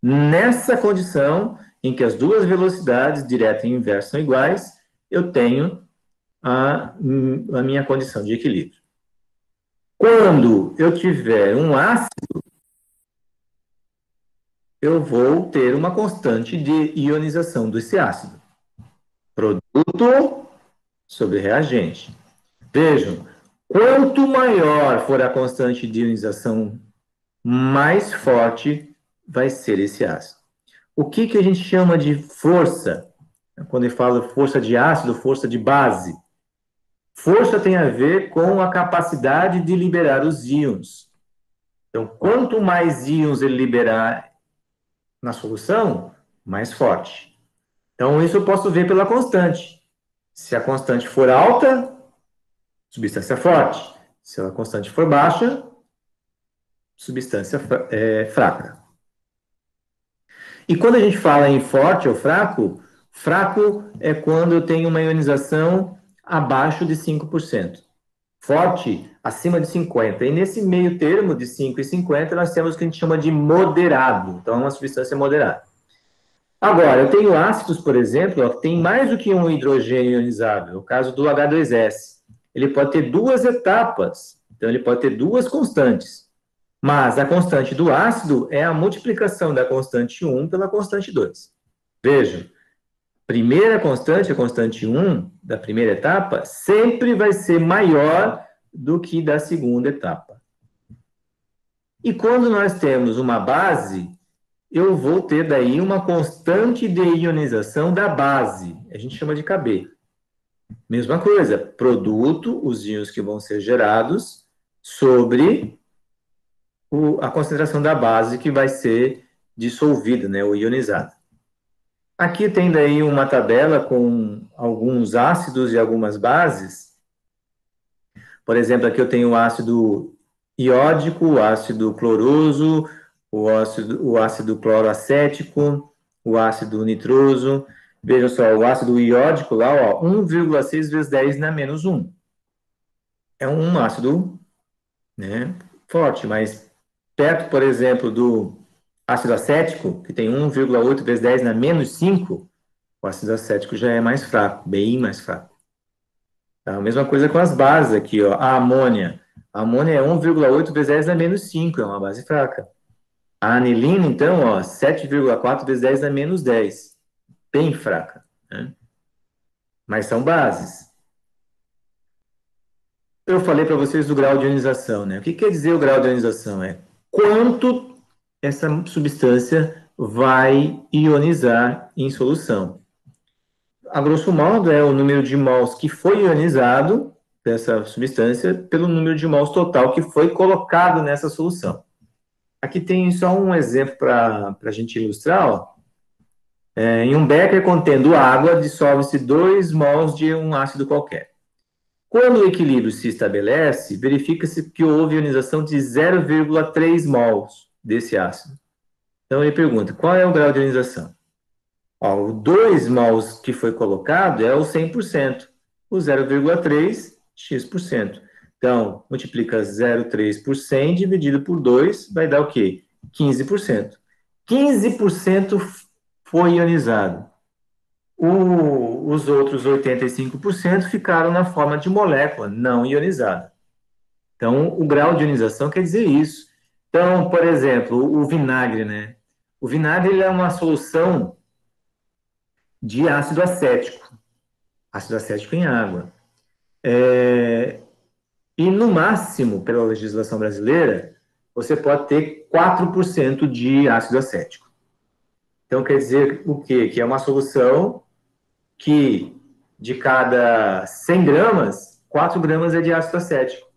Nessa condição, em que as duas velocidades, direta e inversa, são iguais, eu tenho a minha condição de equilíbrio. Quando eu tiver um ácido, eu vou ter uma constante de ionização desse ácido. Produto sobre reagente. Vejam, quanto maior for a constante de ionização, mais forte vai ser esse ácido. O que a gente chama de força? Quando eu falo força de ácido, força de base. Força tem a ver com a capacidade de liberar os íons. Então, quanto mais íons ele liberar na solução, mais forte. Então, isso eu posso ver pela constante. Se a constante for alta, substância forte. Se a constante for baixa, substância fraca. E quando a gente fala em forte ou fraco, fraco é quando eu tenho uma ionização abaixo de 5%. Forte, acima de 50%. E nesse meio termo de 5 e 50, nós temos o que a gente chama de moderado. Então, é uma substância moderada. Agora, eu tenho ácidos, por exemplo, que tem mais do que um hidrogênio ionizável. O caso do H2S. Ele pode ter duas etapas. Então, ele pode ter duas constantes. Mas a constante do ácido é a multiplicação da constante 1 pela constante 2. Vejam, primeira constante, a constante 1 da primeira etapa, sempre vai ser maior do que da segunda etapa. E quando nós temos uma base, eu vou ter daí uma constante de ionização da base. A gente chama de Kb. Mesma coisa, produto, os íons que vão ser gerados, sobre a concentração da base que vai ser dissolvida, né, ou ionizada. Aqui tem daí uma tabela com alguns ácidos e algumas bases. Por exemplo, aqui eu tenho o ácido iódico, o ácido cloroso, o ácido cloroacético, o ácido nitroso. Veja só, o ácido iódico lá, ó, 1,6 vezes 10 na menos 1. É um ácido, né, forte, mas perto, por exemplo, do ácido acético, que tem 1,8 vezes 10 na menos 5, o ácido acético já é mais fraco, bem mais fraco. Tá? A mesma coisa com as bases aqui, ó. A amônia. A amônia é 1,8 vezes 10 na menos 5, é uma base fraca. A anilina, então, ó, 7,4 vezes 10 na menos 10. Bem fraca, né? Mas são bases. Eu falei para vocês do grau de ionização, né? O que quer dizer o grau de ionização? É quanto essa substância vai ionizar em solução. A grosso modo, é o número de mols que foi ionizado dessa substância pelo número de mols total que foi colocado nessa solução. Aqui tem só um exemplo para a gente ilustrar. Ó. Em um becker contendo água, dissolve-se 2 mols de um ácido qualquer. Quando o equilíbrio se estabelece, verifica-se que houve ionização de 0,3 mols desse ácido. Então, ele pergunta, qual é o grau de ionização? Ó, o 2 mols que foi colocado é o 100%. O 0,3, x%. Então, multiplica 0,3 por 100 dividido por 2, vai dar o quê? 15%. 15% foi ionizado. Os outros 85% ficaram na forma de molécula não ionizada. Então, o grau de ionização quer dizer isso. Então, por exemplo, o vinagre, né? O vinagre ele é uma solução de ácido acético em água. E no máximo, pela legislação brasileira, você pode ter 4% de ácido acético. Então, quer dizer o quê? Que é uma solução que, de cada 100 gramas, 4 gramas é de ácido acético.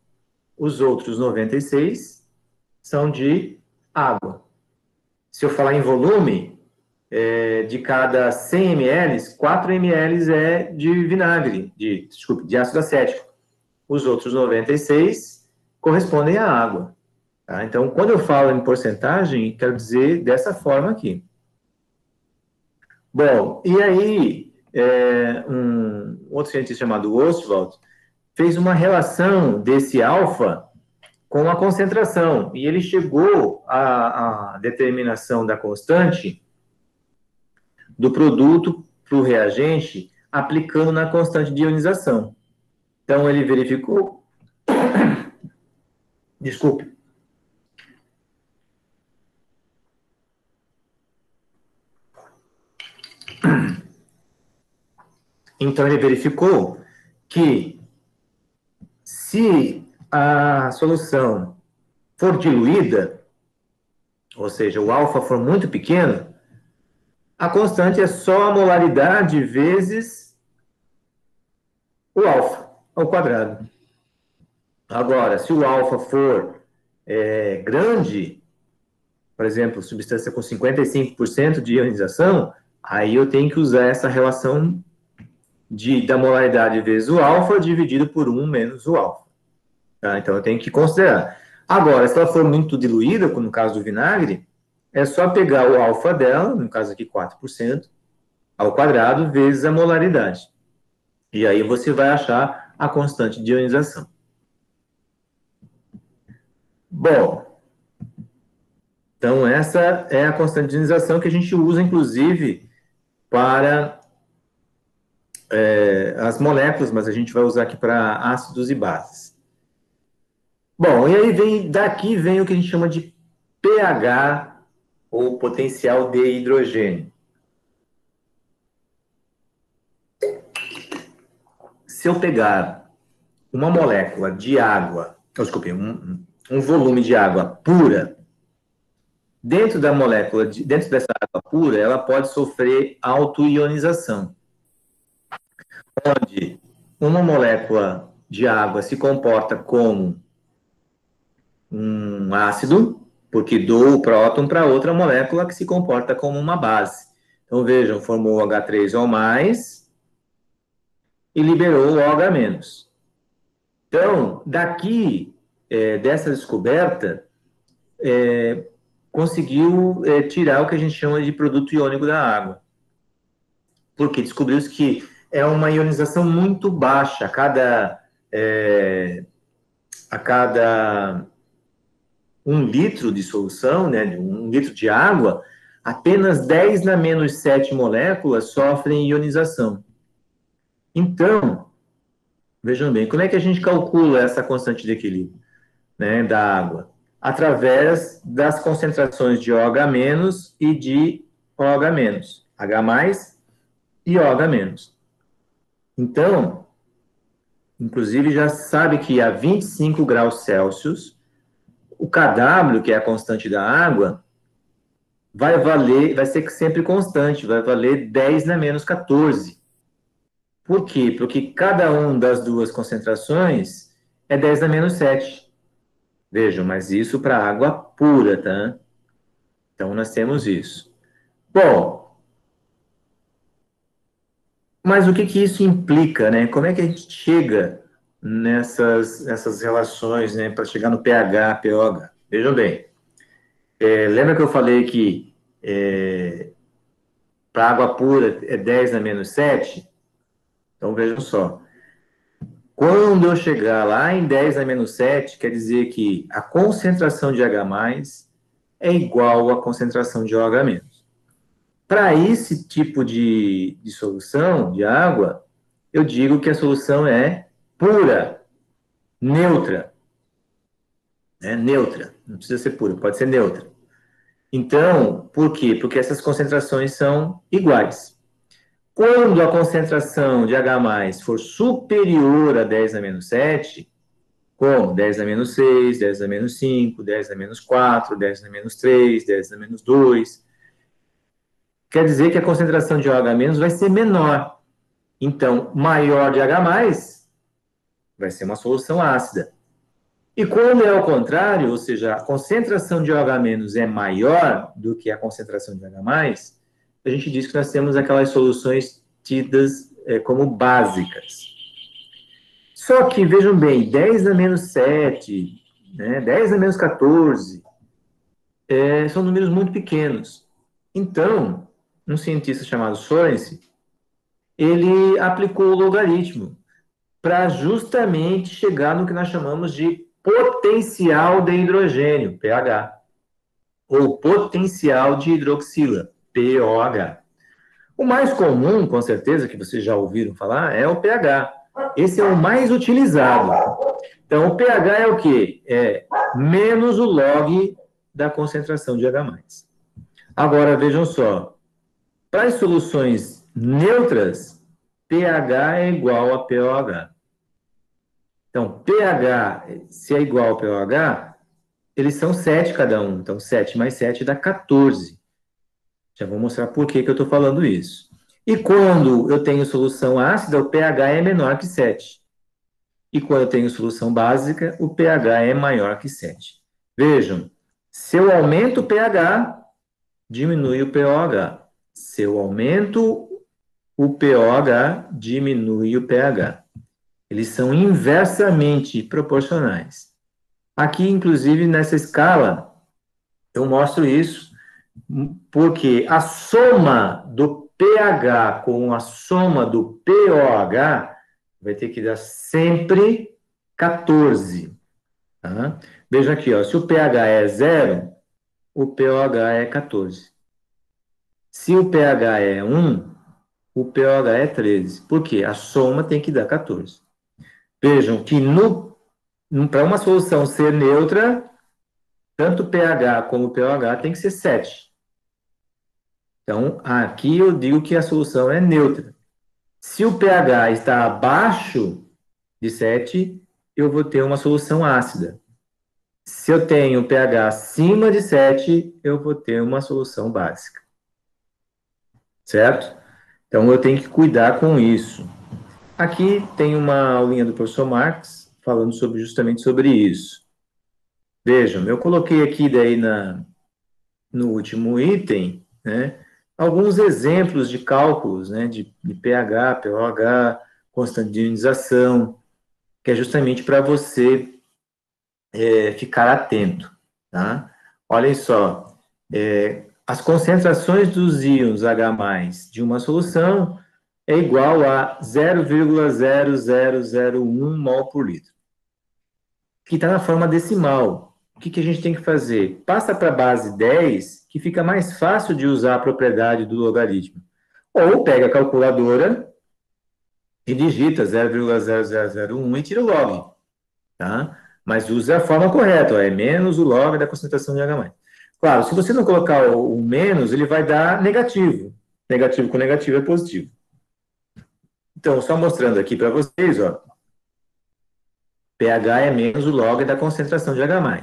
Os outros 96 são de água. Se eu falar em volume, de cada 100 ml, 4 ml é de vinagre, de ácido acético. Os outros 96 correspondem à água. Tá? Então, quando eu falo em porcentagem, quero dizer dessa forma aqui. Bom, e aí, um outro cientista chamado Ostwald fez uma relação desse alfa com a concentração, e ele chegou à determinação da constante do produto para o reagente aplicando na constante de ionização. Então, ele verificou... Desculpe. Então, ele verificou que se a solução for diluída, ou seja, o alfa for muito pequeno, a constante é só a molaridade vezes o alfa ao quadrado. Agora, se o alfa for grande, por exemplo, substância com 55% de ionização, aí eu tenho que usar essa relação da molaridade vezes o alfa dividido por 1 menos o alfa. Tá? Então, eu tenho que considerar. Agora, se ela for muito diluída, como no caso do vinagre, é só pegar o alfa dela, no caso aqui 4%, ao quadrado, vezes a molaridade. E aí você vai achar a constante de ionização. Bom, então essa é a constante de ionização que a gente usa, inclusive, para as moléculas, mas a gente vai usar aqui para ácidos e bases. Bom, e aí daqui vem o que a gente chama de pH, ou potencial de hidrogênio. Se eu pegar uma molécula de água, um volume de água pura, dentro dessa água pura, ela pode sofrer autoionização, onde uma molécula de água se comporta como um ácido, porque dou o próton para outra molécula que se comporta como uma base. Então, vejam, formou o H3O+, e liberou o OH-. Então, daqui, dessa descoberta, conseguiu tirar o que a gente chama de produto iônico da água. Porque descobriu-se que é uma ionização muito baixa. A cada 1 litro de solução, né, de 1 litro de água, apenas 10 na menos 7 moléculas sofrem ionização. Então, vejam bem, como é que a gente calcula essa constante de equilíbrio, né, da água? Através das concentrações de OH- e de OH-, H+ e OH-. Então, inclusive, já sabe que a 25 graus Celsius, o Kw, que é a constante da água, vai ser sempre constante, vai valer 10 na menos 14. Por quê? Porque cada uma das duas concentrações é 10 na menos 7. Vejam, mas isso para água pura, tá? Então, nós temos isso. Bom, mas o que isso implica, né? Como é que a gente chega nessas relações, né, para chegar no pH, pOH? Vejam bem, lembra que eu falei que para água pura é 10 na menos 7? Então, vejam só. Quando eu chegar lá em 10 na menos 7, quer dizer que a concentração de H+ é igual à concentração de OH-. Para esse tipo de solução, de água, eu digo que a solução é pura, neutra. Neutra, não precisa ser pura, pode ser neutra. Então, por quê? Porque essas concentrações são iguais. Quando a concentração de H+ for superior a 10 na menos 7, como 10 na menos 6, 10 na menos 5, 10 na menos 4, 10 na menos 3, 10 na menos 2, quer dizer que a concentração de OH- vai ser menor. Então, maior de H+, vai ser uma solução ácida. E quando é ao contrário, ou seja, a concentração de OH- é maior do que a concentração de H+, a gente diz que nós temos aquelas soluções tidas como básicas. Só que, vejam bem, 10 na menos 7, né, 10 na menos 14, são números muito pequenos. Então, um cientista chamado Sorensen, ele aplicou o logaritmo para justamente chegar no que nós chamamos de potencial de hidrogênio, pH, ou potencial de hidroxila, POH. O mais comum, com certeza, que vocês já ouviram falar, é o pH. Esse é o mais utilizado. Então, o pH é o quê? É menos o log da concentração de H+. Agora, vejam só. Para as soluções neutras, pH é igual a pOH. Então, pH, se é igual ao pOH, eles são 7 cada um. Então, 7 mais 7 dá 14. Já vou mostrar por que eu estou falando isso. E quando eu tenho solução ácida, o pH é menor que 7. E quando eu tenho solução básica, o pH é maior que 7. Vejam, se eu aumento o pH, diminui o pOH. Se eu aumento o pOH, diminui o pH. Eles são inversamente proporcionais. Aqui, inclusive, nessa escala, eu mostro isso, porque a soma do pH com a soma do pOH vai ter que dar sempre 14. Tá? Veja aqui, ó, se o pH é 0, o pOH é 14. Se o pH é 1, o pOH é 13. Por quê? A soma tem que dar 14. Vejam que para uma solução ser neutra, tanto pH como pOH tem que ser 7. Então, aqui eu digo que a solução é neutra. Se o pH está abaixo de 7, eu vou ter uma solução ácida. Se eu tenho pH acima de 7, eu vou ter uma solução básica. Certo? Então, eu tenho que cuidar com isso. Aqui tem uma aulinha do professor Marx falando justamente sobre isso. Vejam, eu coloquei aqui daí no último item, né, alguns exemplos de cálculos, né, de pH, pOH, constante de ionização, que é justamente para você ficar atento, tá? Olhem só, as concentrações dos íons H+, de uma solução é igual a 0,0001 mol por litro, que está na forma decimal. O que a gente tem que fazer? Passa para a base 10, que fica mais fácil de usar a propriedade do logaritmo. Ou pega a calculadora e digita 0,0001 e tira o log, tá? Mas usa a forma correta, é menos o log da concentração de H+. Claro, se você não colocar o menos, ele vai dar negativo. Negativo com negativo é positivo. Então, só mostrando aqui para vocês, ó, pH é menos o log da concentração de H+. A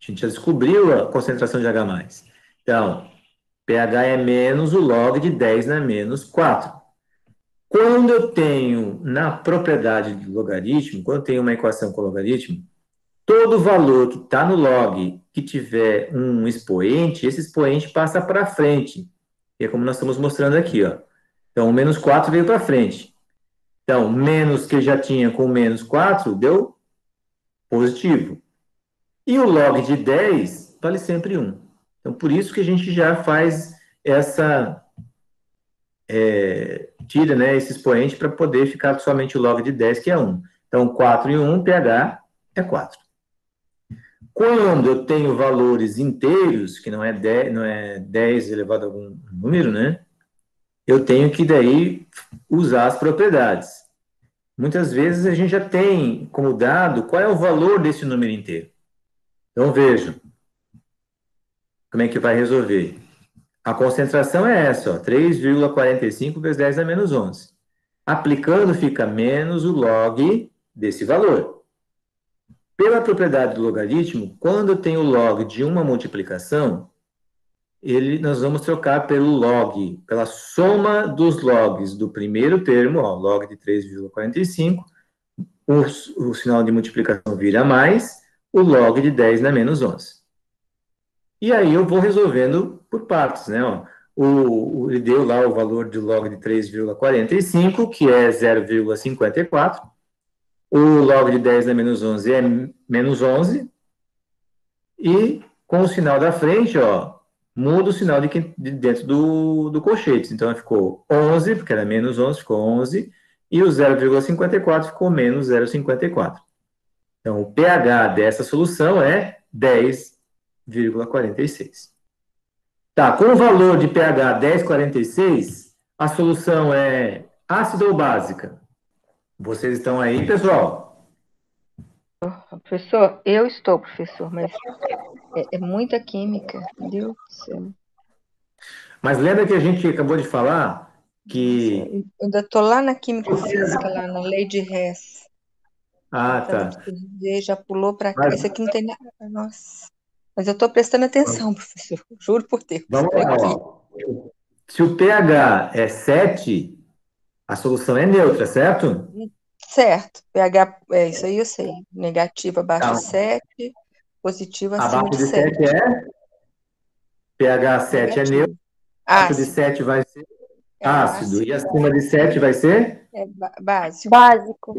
gente já descobriu a concentração de H+. Então, pH é menos o log de 10 na menos 4. Quando eu tenho na propriedade do logaritmo, quando eu tenho uma equação com logaritmo, todo valor que está no log que tiver um expoente, esse expoente passa para frente. E é como nós estamos mostrando aqui, ó. Então, o menos 4 veio para frente. Então, menos que já tinha com menos 4 deu positivo. E o log de 10 vale sempre 1. Então, por isso que a gente já faz essa... tira, né, esse expoente para poder ficar somente o log de 10, que é 1. Então, 4 e 1, pH é 4. Quando eu tenho valores inteiros, que não é 10 elevado a algum número, né? Eu tenho que daí usar as propriedades. Muitas vezes a gente já tem como dado qual é o valor desse número inteiro. Então vejam como é que vai resolver. A concentração é essa, ó, 3,45 vezes 10 a menos 11. Aplicando fica menos o log desse valor. Pela propriedade do logaritmo, quando eu tenho o log de uma multiplicação, nós vamos trocar pelo log, pela soma dos logs do primeiro termo, ó, log de 3,45, o sinal de multiplicação vira mais, o log de 10 na menos 11. E aí eu vou resolvendo por partes, né? Ó. Ele deu lá o valor de log de 3,45, que é 0,54. O log de 10 na menos 11 é menos 11. E com o sinal da frente, ó, muda o sinal de dentro do colchete. Então, ficou 11, porque era menos 11, ficou 11. E o 0,54 ficou menos 0,54. Então, o pH dessa solução é 10,46. Tá, com o valor de pH 10,46, a solução é ácida ou básica? Vocês estão aí, pessoal? Professor, eu estou, professor, mas é muita química, meu Deus do céu. Mas lembra que a gente acabou de falar que... Eu ainda estou lá na química física, lá na lei de Hess. Ah, tá. Já pulou para cá. Isso aqui não tem nada. Nossa. Mas eu estou prestando atenção, professor. Juro por Deus. Vamos lá, ó. Se o pH é 7, a solução é neutra, certo? Certo. pH, isso aí eu sei. Negativo abaixo de 7, positivo acima abaixo de 7. 7 é? pH 7 é neutro. Abaixo de 7 vai ser ácido. E acima de 7 vai ser? Básico. Básico.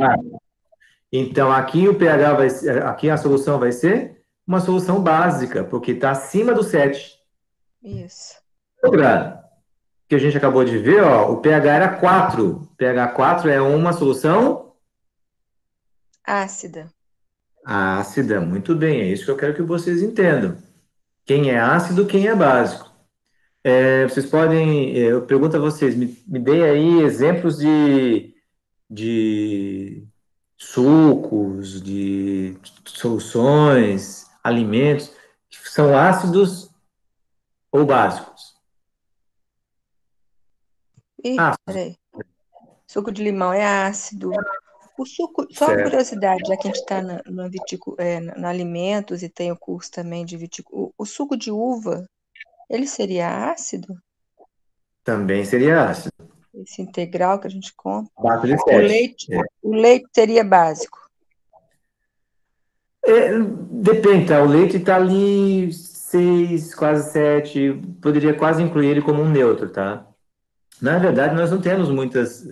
Então, aqui o pH vai ser, aqui a solução vai ser uma solução básica, porque está acima do 7. Isso. Outra que a gente acabou de ver, ó, o pH era 4. pH 4 é uma solução ácida. Ácida, muito bem. É isso que eu quero que vocês entendam. Quem é ácido, quem é básico. Vocês podem... eu pergunto a vocês, me deem aí exemplos de sucos, de soluções, alimentos, que são ácidos ou básicos? Peraí. Suco de limão é ácido. O suco, só uma curiosidade, já que a gente está no alimentos e tem o curso também de vitícola, o suco de uva, ele seria ácido? Também seria ácido. Esse integral que a gente compra. Abaixo de 7. O leite seria básico. Depende, tá? O leite está ali 6, quase 7, poderia quase incluir ele como um neutro, tá? Na verdade, nós não temos muitos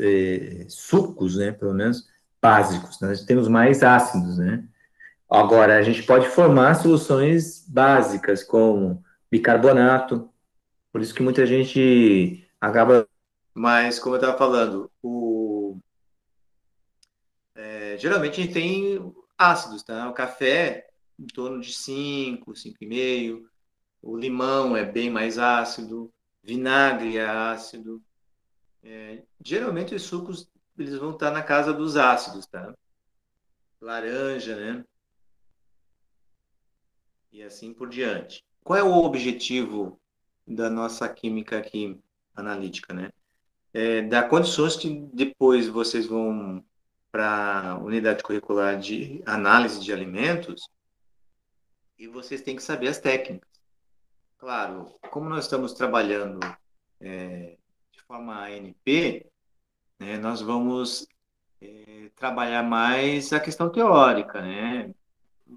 sucos, né, pelo menos básicos, nós temos mais ácidos, né? Agora, a gente pode formar soluções básicas, como bicarbonato, por isso que muita gente acaba... Mas, como eu estava falando, geralmente a gente tem ácidos, tá? O café, em torno de 5, 5,5. O limão é bem mais ácido. Vinagre é ácido. Geralmente os sucos, eles vão estar na casa dos ácidos, tá? Laranja, né? E assim por diante. Qual é o objetivo da nossa química aqui analítica, né? Dar condições que depois vocês vão para a unidade curricular de análise de alimentos e vocês têm que saber as técnicas. Claro, como nós estamos trabalhando de forma ANP, né, nós vamos trabalhar mais a questão teórica, né,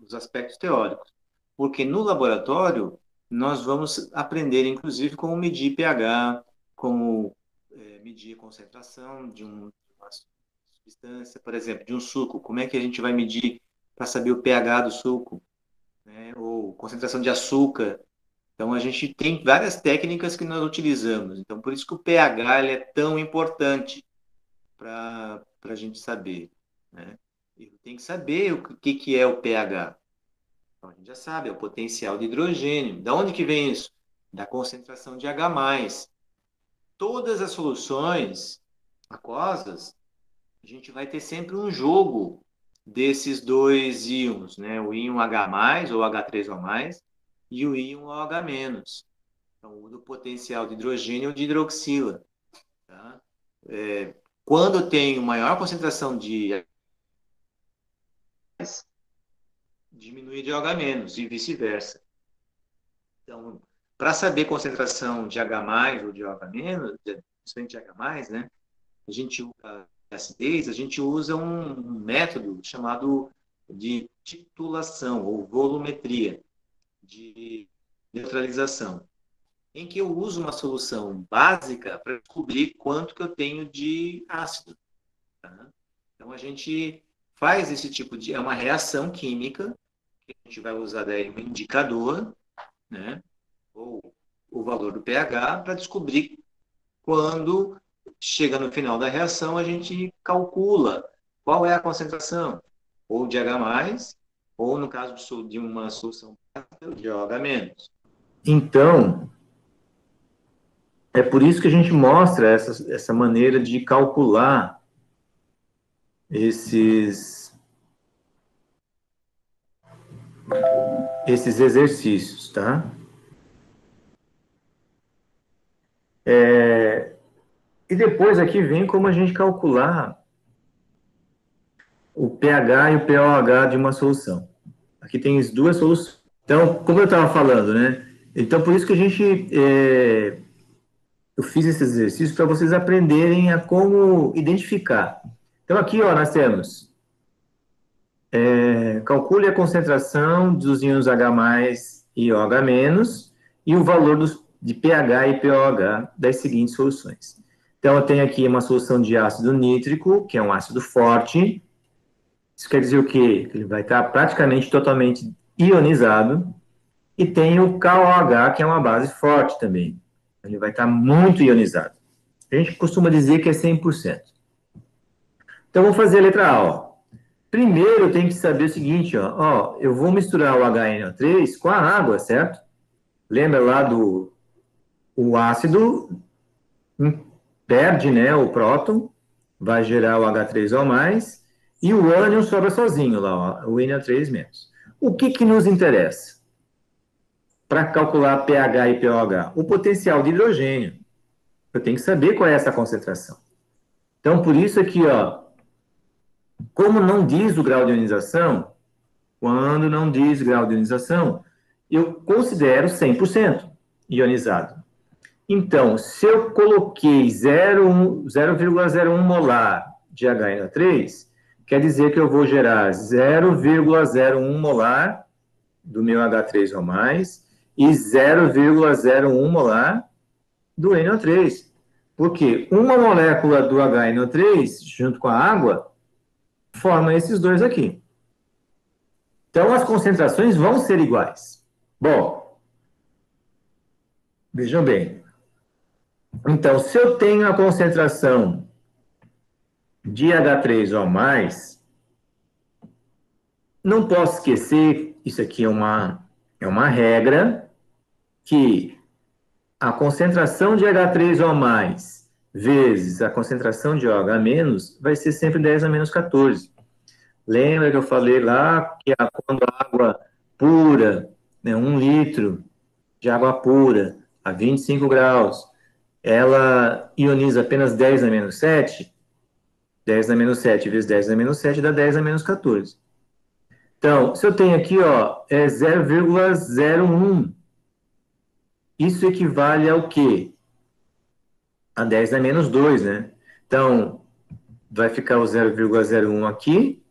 os aspectos teóricos. Porque no laboratório, nós vamos aprender, inclusive, como medir pH, como medir a concentração de uma substância, por exemplo, de um suco. Como é que a gente vai medir para saber o pH do suco, né? Ou concentração de açúcar. Então, a gente tem várias técnicas que nós utilizamos. Então, por isso que o pH ele é tão importante para a gente saber, né? Tem que saber o que é o pH. Então, a gente já sabe, é o potencial de hidrogênio. Da onde que vem isso? Da concentração de H+. Todas as soluções aquosas, a gente vai ter sempre um jogo desses dois íons, né? O íon H+, ou H3O+, e o íon OH-. Então, o do potencial de hidrogênio ou de hidroxila. Tá? Quando eu tenho maior concentração de diminui de OH- e vice-versa. Então, para saber concentração de H+, ou de OH-, principalmente de H+, né, a gente usa acidez, a gente usa um método chamado de titulação, ou volumetria, de neutralização, em que eu uso uma solução básica para descobrir quanto que eu tenho de ácido. Tá? Então, a gente faz esse tipo de... É uma reação química, que a gente vai usar daí um indicador, né? Ou o valor do pH, para descobrir quando chega no final da reação, a gente calcula qual é a concentração, ou de H+, ou no caso de uma solução de OH-. Então, é por isso que a gente mostra essa maneira de calcular esses exercícios, tá? E depois aqui vem como a gente calcular o pH e o pOH de uma solução. Aqui tem as duas soluções. Então, como eu estava falando, né? Então, por isso que a gente... eu fiz esses exercícios para vocês aprenderem a como identificar. Então, aqui, ó, nós temos... calcule a concentração dos íons H+, e OH- e o valor de pH e pOH das seguintes soluções. Então, eu tenho aqui uma solução de ácido nítrico, que é um ácido forte. Isso quer dizer o quê? Que ele vai estar praticamente totalmente ionizado. E tem o KOH, que é uma base forte também. Ele vai estar muito ionizado. A gente costuma dizer que é 100%. Então, vamos fazer a letra A, ó. Primeiro, eu tenho que saber o seguinte, ó, eu vou misturar o HNO3 com a água, certo? Lembra lá o ácido perde, né, o próton, vai gerar o H3O+, e o ânion sobra sozinho lá, ó, o NO3-. O que nos interessa para calcular pH e pOH? O potencial de hidrogênio. Eu tenho que saber qual é essa concentração. Então, por isso aqui, ó, como não diz o grau de ionização, quando não diz grau de ionização, eu considero 100% ionizado. Então, se eu coloquei 0,01 molar de HNO3, quer dizer que eu vou gerar 0,01 molar do meu H3O+, e 0,01 molar do NO3. Porque uma molécula do HNO3, junto com a água, forma esses dois aqui. Então, as concentrações vão ser iguais. Bom, vejam bem. Então, se eu tenho a concentração de H3O+, não posso esquecer, isso aqui é uma regra, que a concentração de H3O+, vezes a concentração de OH- vai ser sempre 10 a menos 14. Lembra que eu falei lá que quando a água pura, né, 1 litro de água pura a 25 graus, ela ioniza apenas 10 a menos 7? 10 a menos 7 vezes 10 a menos 7 dá 10 a menos 14. Então, se eu tenho aqui, ó, é 0,01. Isso equivale ao quê? A 10 a menos 2, né? Então, vai ficar o 0,01 aqui.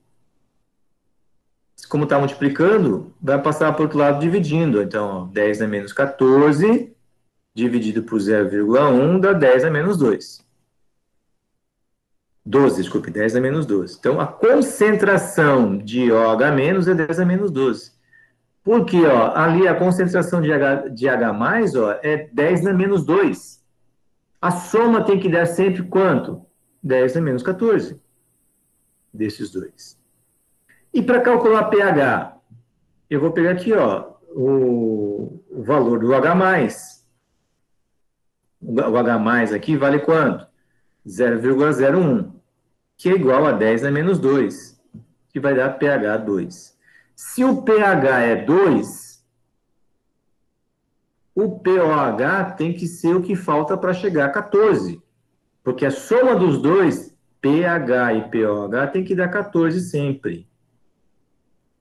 Como está multiplicando, vai passar para o outro lado dividindo. Então, ó, 10 a menos 14 dividido por 0,1 dá 10 a menos 2. 12, desculpe, 10 a menos 12. Então, a concentração de OH- é 10 a menos 12. Porque, ó, ali a concentração de H+, ó, é 10 a menos 2. A soma tem que dar sempre quanto? 10 a menos 14 desses dois. E para calcular pH, eu vou pegar aqui, ó, o valor do H+. O H+ aqui vale quanto? 0,01, que é igual a 10 a menos 2, que vai dar pH 2. Se o pH é 2, o pOH tem que ser o que falta para chegar a 14, porque a soma dos dois, pH e pOH, tem que dar 14 sempre.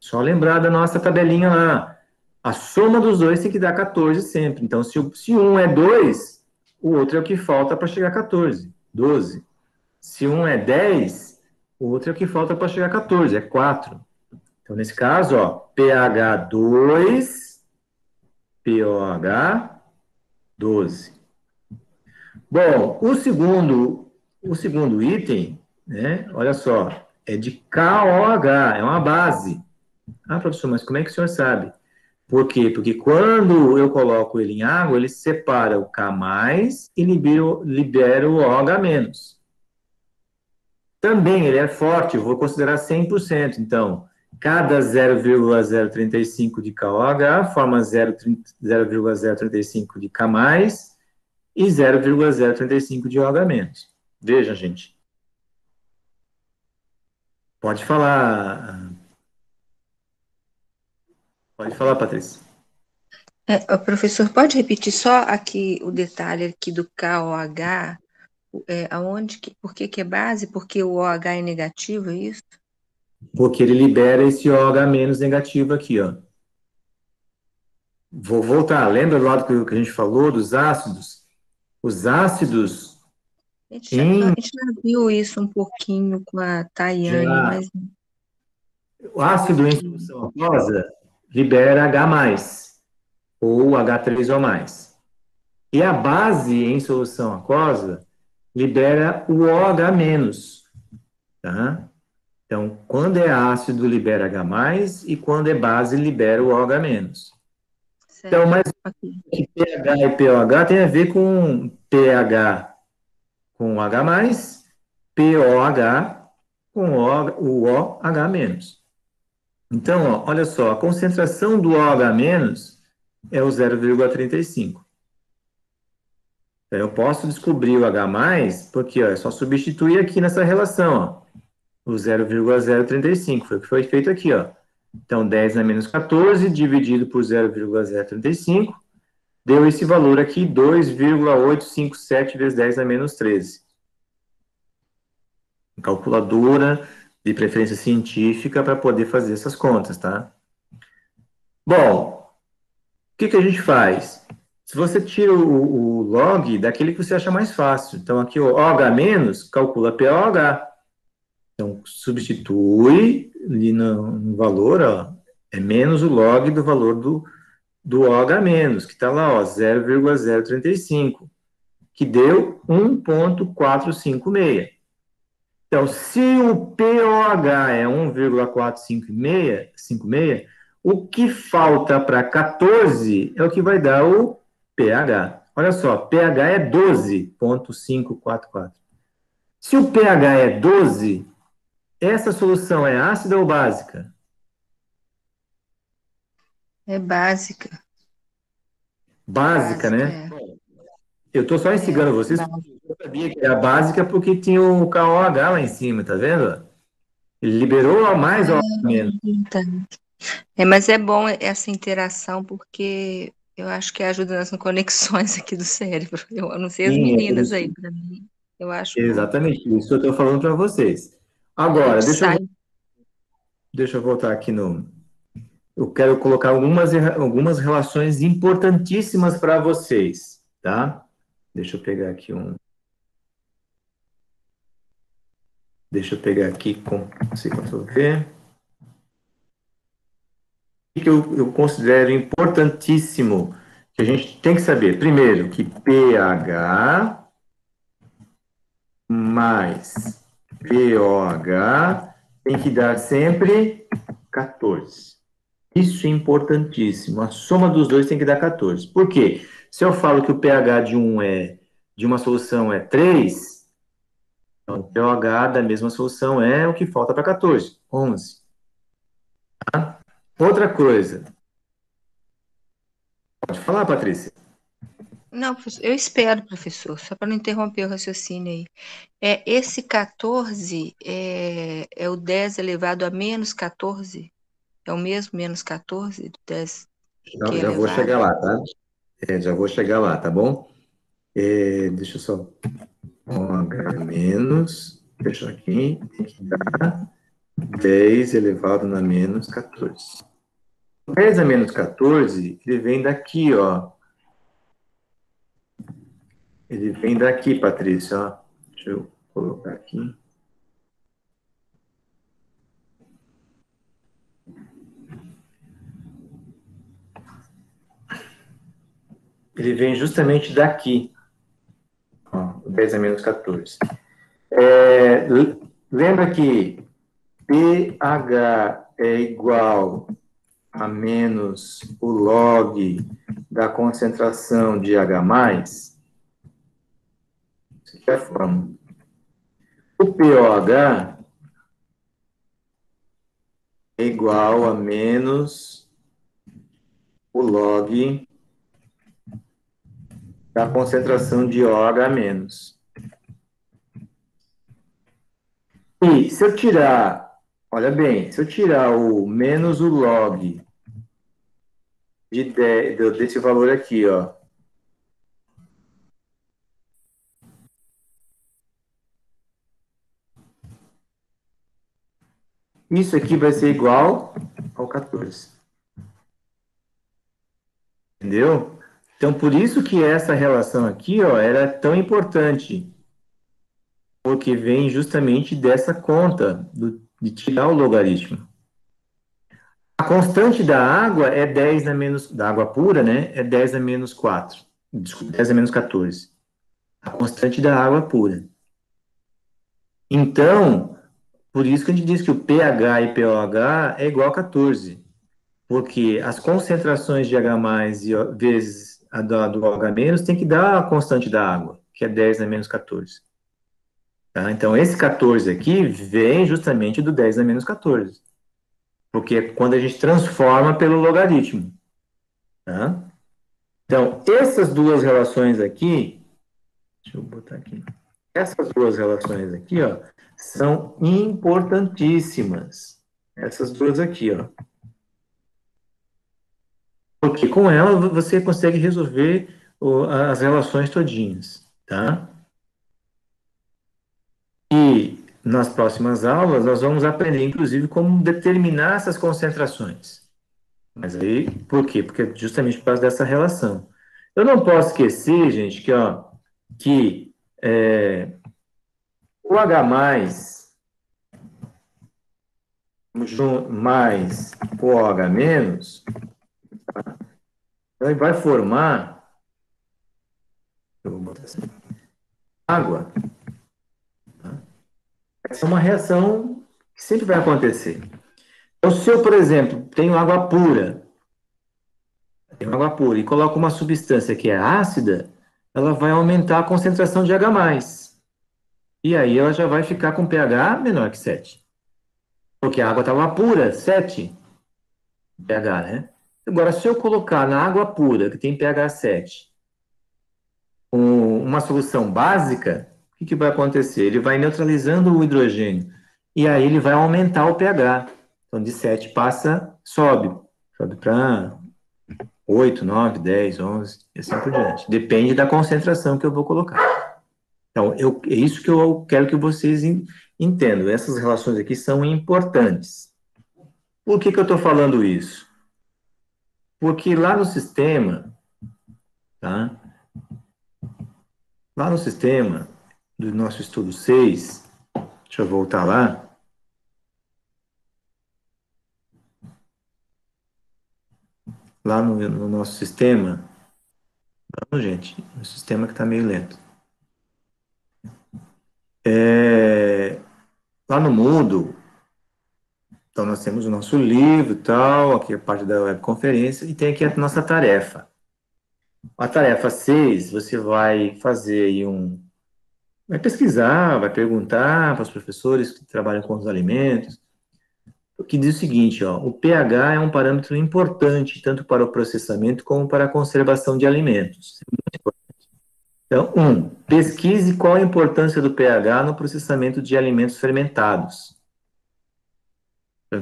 Só lembrar da nossa tabelinha lá. A soma dos dois tem que dar 14 sempre. Então, se um é 2, o outro é o que falta para chegar a 14, 12. Se um é 10, o outro é o que falta para chegar a 14, é 4. Então, nesse caso, ó, pH 2, pOH 12. Bom, o segundo item, né, olha só, é de KOH, é uma base. Ah, professor, mas como é que o senhor sabe? Por quê? Porque quando eu coloco ele em água, ele separa o K+, e libera o OH-. Também ele é forte, eu vou considerar 100%. Então, cada 0,035 de KOH forma 0,035 de K+, e 0,035 de OH-. Veja, gente. Pode falar. Pode falar, Patrícia. Ô, professor, pode repetir só aqui o detalhe aqui do KOH? Por que é base? Porque o OH é negativo, é isso? Porque ele libera esse OH- negativo aqui, ó. Vou voltar. Lembra do lado que a gente falou dos ácidos? Os ácidos... A gente já viu isso um pouquinho com a Tayane, mas... O ácido em solução aquosa libera H+, ou H3O+. E a base em solução aquosa libera o OH-, tá? Então, quando é ácido, libera H+, e quando é base, libera o OH-. Então, mas pH e pOH tem a ver com pH com H+, pOH com o OH-. Então, ó, olha só, a concentração do OH- é o 0,35. Então, eu posso descobrir o H+, porque ó, é só substituir aqui nessa relação, ó, o 0,035, foi o que foi feito aqui, ó. Então, 10 a menos 14 dividido por 0,035 deu esse valor aqui, 2,857 vezes 10 a menos 13. Calculadora de preferência científica para poder fazer essas contas, tá? Bom, o que a gente faz? Se você tira o log daquele que você acha mais fácil. Então, aqui o OH- calcula pOH. Então, substitui ali no valor, ó, é menos o log do valor do OH-, que está lá, ó, 0,035, que deu 1,456. Então, se o pOH é 1,456, o que falta para 14 é o que vai dar o pH. Olha só, pH é 12,544. Se o pH é 12, essa solução é ácida ou básica? É básica. Básica, né? É. Eu estou só instigando vocês, porque eu sabia que era básica porque tinha o KOH lá em cima, tá vendo? Ele liberou a mais ou menos. Tá. Mas é bom essa interação porque eu acho que ajuda nas conexões aqui do cérebro. Eu não sei as Sim, é meninas isso. aí, para mim, eu acho bom. Exatamente, isso que eu estou falando para vocês. Agora, Sai. deixa eu voltar aqui no. Eu quero colocar algumas relações importantíssimas para vocês, tá? Deixa eu pegar aqui um. Deixa eu pegar aqui com. Se Ctrl V. O que eu considero importantíssimo que a gente tem que saber? Primeiro, que pH mais pOH tem que dar sempre 14. Isso é importantíssimo. A soma dos dois tem que dar 14. Por quê? Se eu falo que o pH de uma solução é 3, então o pOH da mesma solução é o que falta para 14, 11. Tá? Outra coisa. Pode falar, Patrícia. Não, professor, eu espero, professor, só para não interromper o raciocínio aí. Esse 14 é o 10 elevado a menos 14? É o mesmo menos 14 do 10 que é Já vou elevado? chegar lá, tá? Já vou chegar lá, tá bom? Deixa eu só. OH menos. Deixa aqui. Tem que dar 10 elevado na menos 14. 10 a menos 14, ele vem daqui, ó. Ele vem daqui, Patrícia, ó. Deixa eu colocar aqui. Ele vem justamente daqui. Ó, 10 a menos 14. Lembra que pH é igual a menos o log da concentração de H+. Isso aqui é a fórmula. O pOH é igual a menos o log da concentração de OH-. E se eu tirar, olha bem, se eu tirar o menos o log desse valor aqui, ó, isso aqui vai ser igual ao 14. Entendeu? Então, por isso que essa relação aqui, ó, era tão importante. Porque vem justamente dessa conta, de tirar o logaritmo. A constante da água é 10 a menos, da água pura, né? É 10 a menos 4. Desculpa, 10 a menos 14. A constante da água pura. Então, por isso que a gente diz que o pH e pOH é igual a 14. Porque as concentrações de H+, vezes a do OH- tem que dar a constante da água, que é 10 a menos 14. Tá? Então, esse 14 aqui vem justamente do 10 a menos 14. Porque é quando a gente transforma pelo logaritmo. Tá? Então, essas duas relações aqui, deixa eu botar aqui. Essas duas relações aqui, ó, são importantíssimas. Essas duas aqui, ó. Porque com ela você consegue resolver as relações todinhas, tá? E nas próximas aulas nós vamos aprender, inclusive, como determinar essas concentrações. Mas aí, por quê? Porque justamente por causa dessa relação. Eu não posso esquecer, gente, que o H+, mais o OH-, Então, ele vai formar, eu vou botar assim, água. Essa é uma reação que sempre vai acontecer. Então, se eu, por exemplo, tenho água pura e coloco uma substância que é ácida, ela vai aumentar a concentração de H+. E aí ela já vai ficar com pH menor que 7. Porque a água estava pura, 7 pH, né? Agora, se eu colocar na água pura, que tem pH 7, uma solução básica, o que vai acontecer? Ele vai neutralizando o hidrogênio. E aí ele vai aumentar o pH. Então, de 7 sobe para 8, 9, 10, 11, e assim por diante. Depende da concentração que eu vou colocar. Então, é isso que eu quero que vocês entendam. Essas relações aqui são importantes. Por que eu estou falando isso? Porque lá no sistema, tá? Lá no sistema do nosso estudo 6, deixa eu voltar lá. Lá no nosso sistema, vamos, gente, o sistema que está meio lento. Lá no Moodle, então nós temos o nosso livro e tal, aqui a parte da webconferência, e tem aqui a nossa tarefa. A tarefa 6, você vai fazer aí vai pesquisar, vai perguntar para os professores que trabalham com os alimentos, que diz o seguinte, ó, o pH é um parâmetro importante tanto para o processamento como para a conservação de alimentos. Então, pesquise qual a importância do pH no processamento de alimentos fermentados.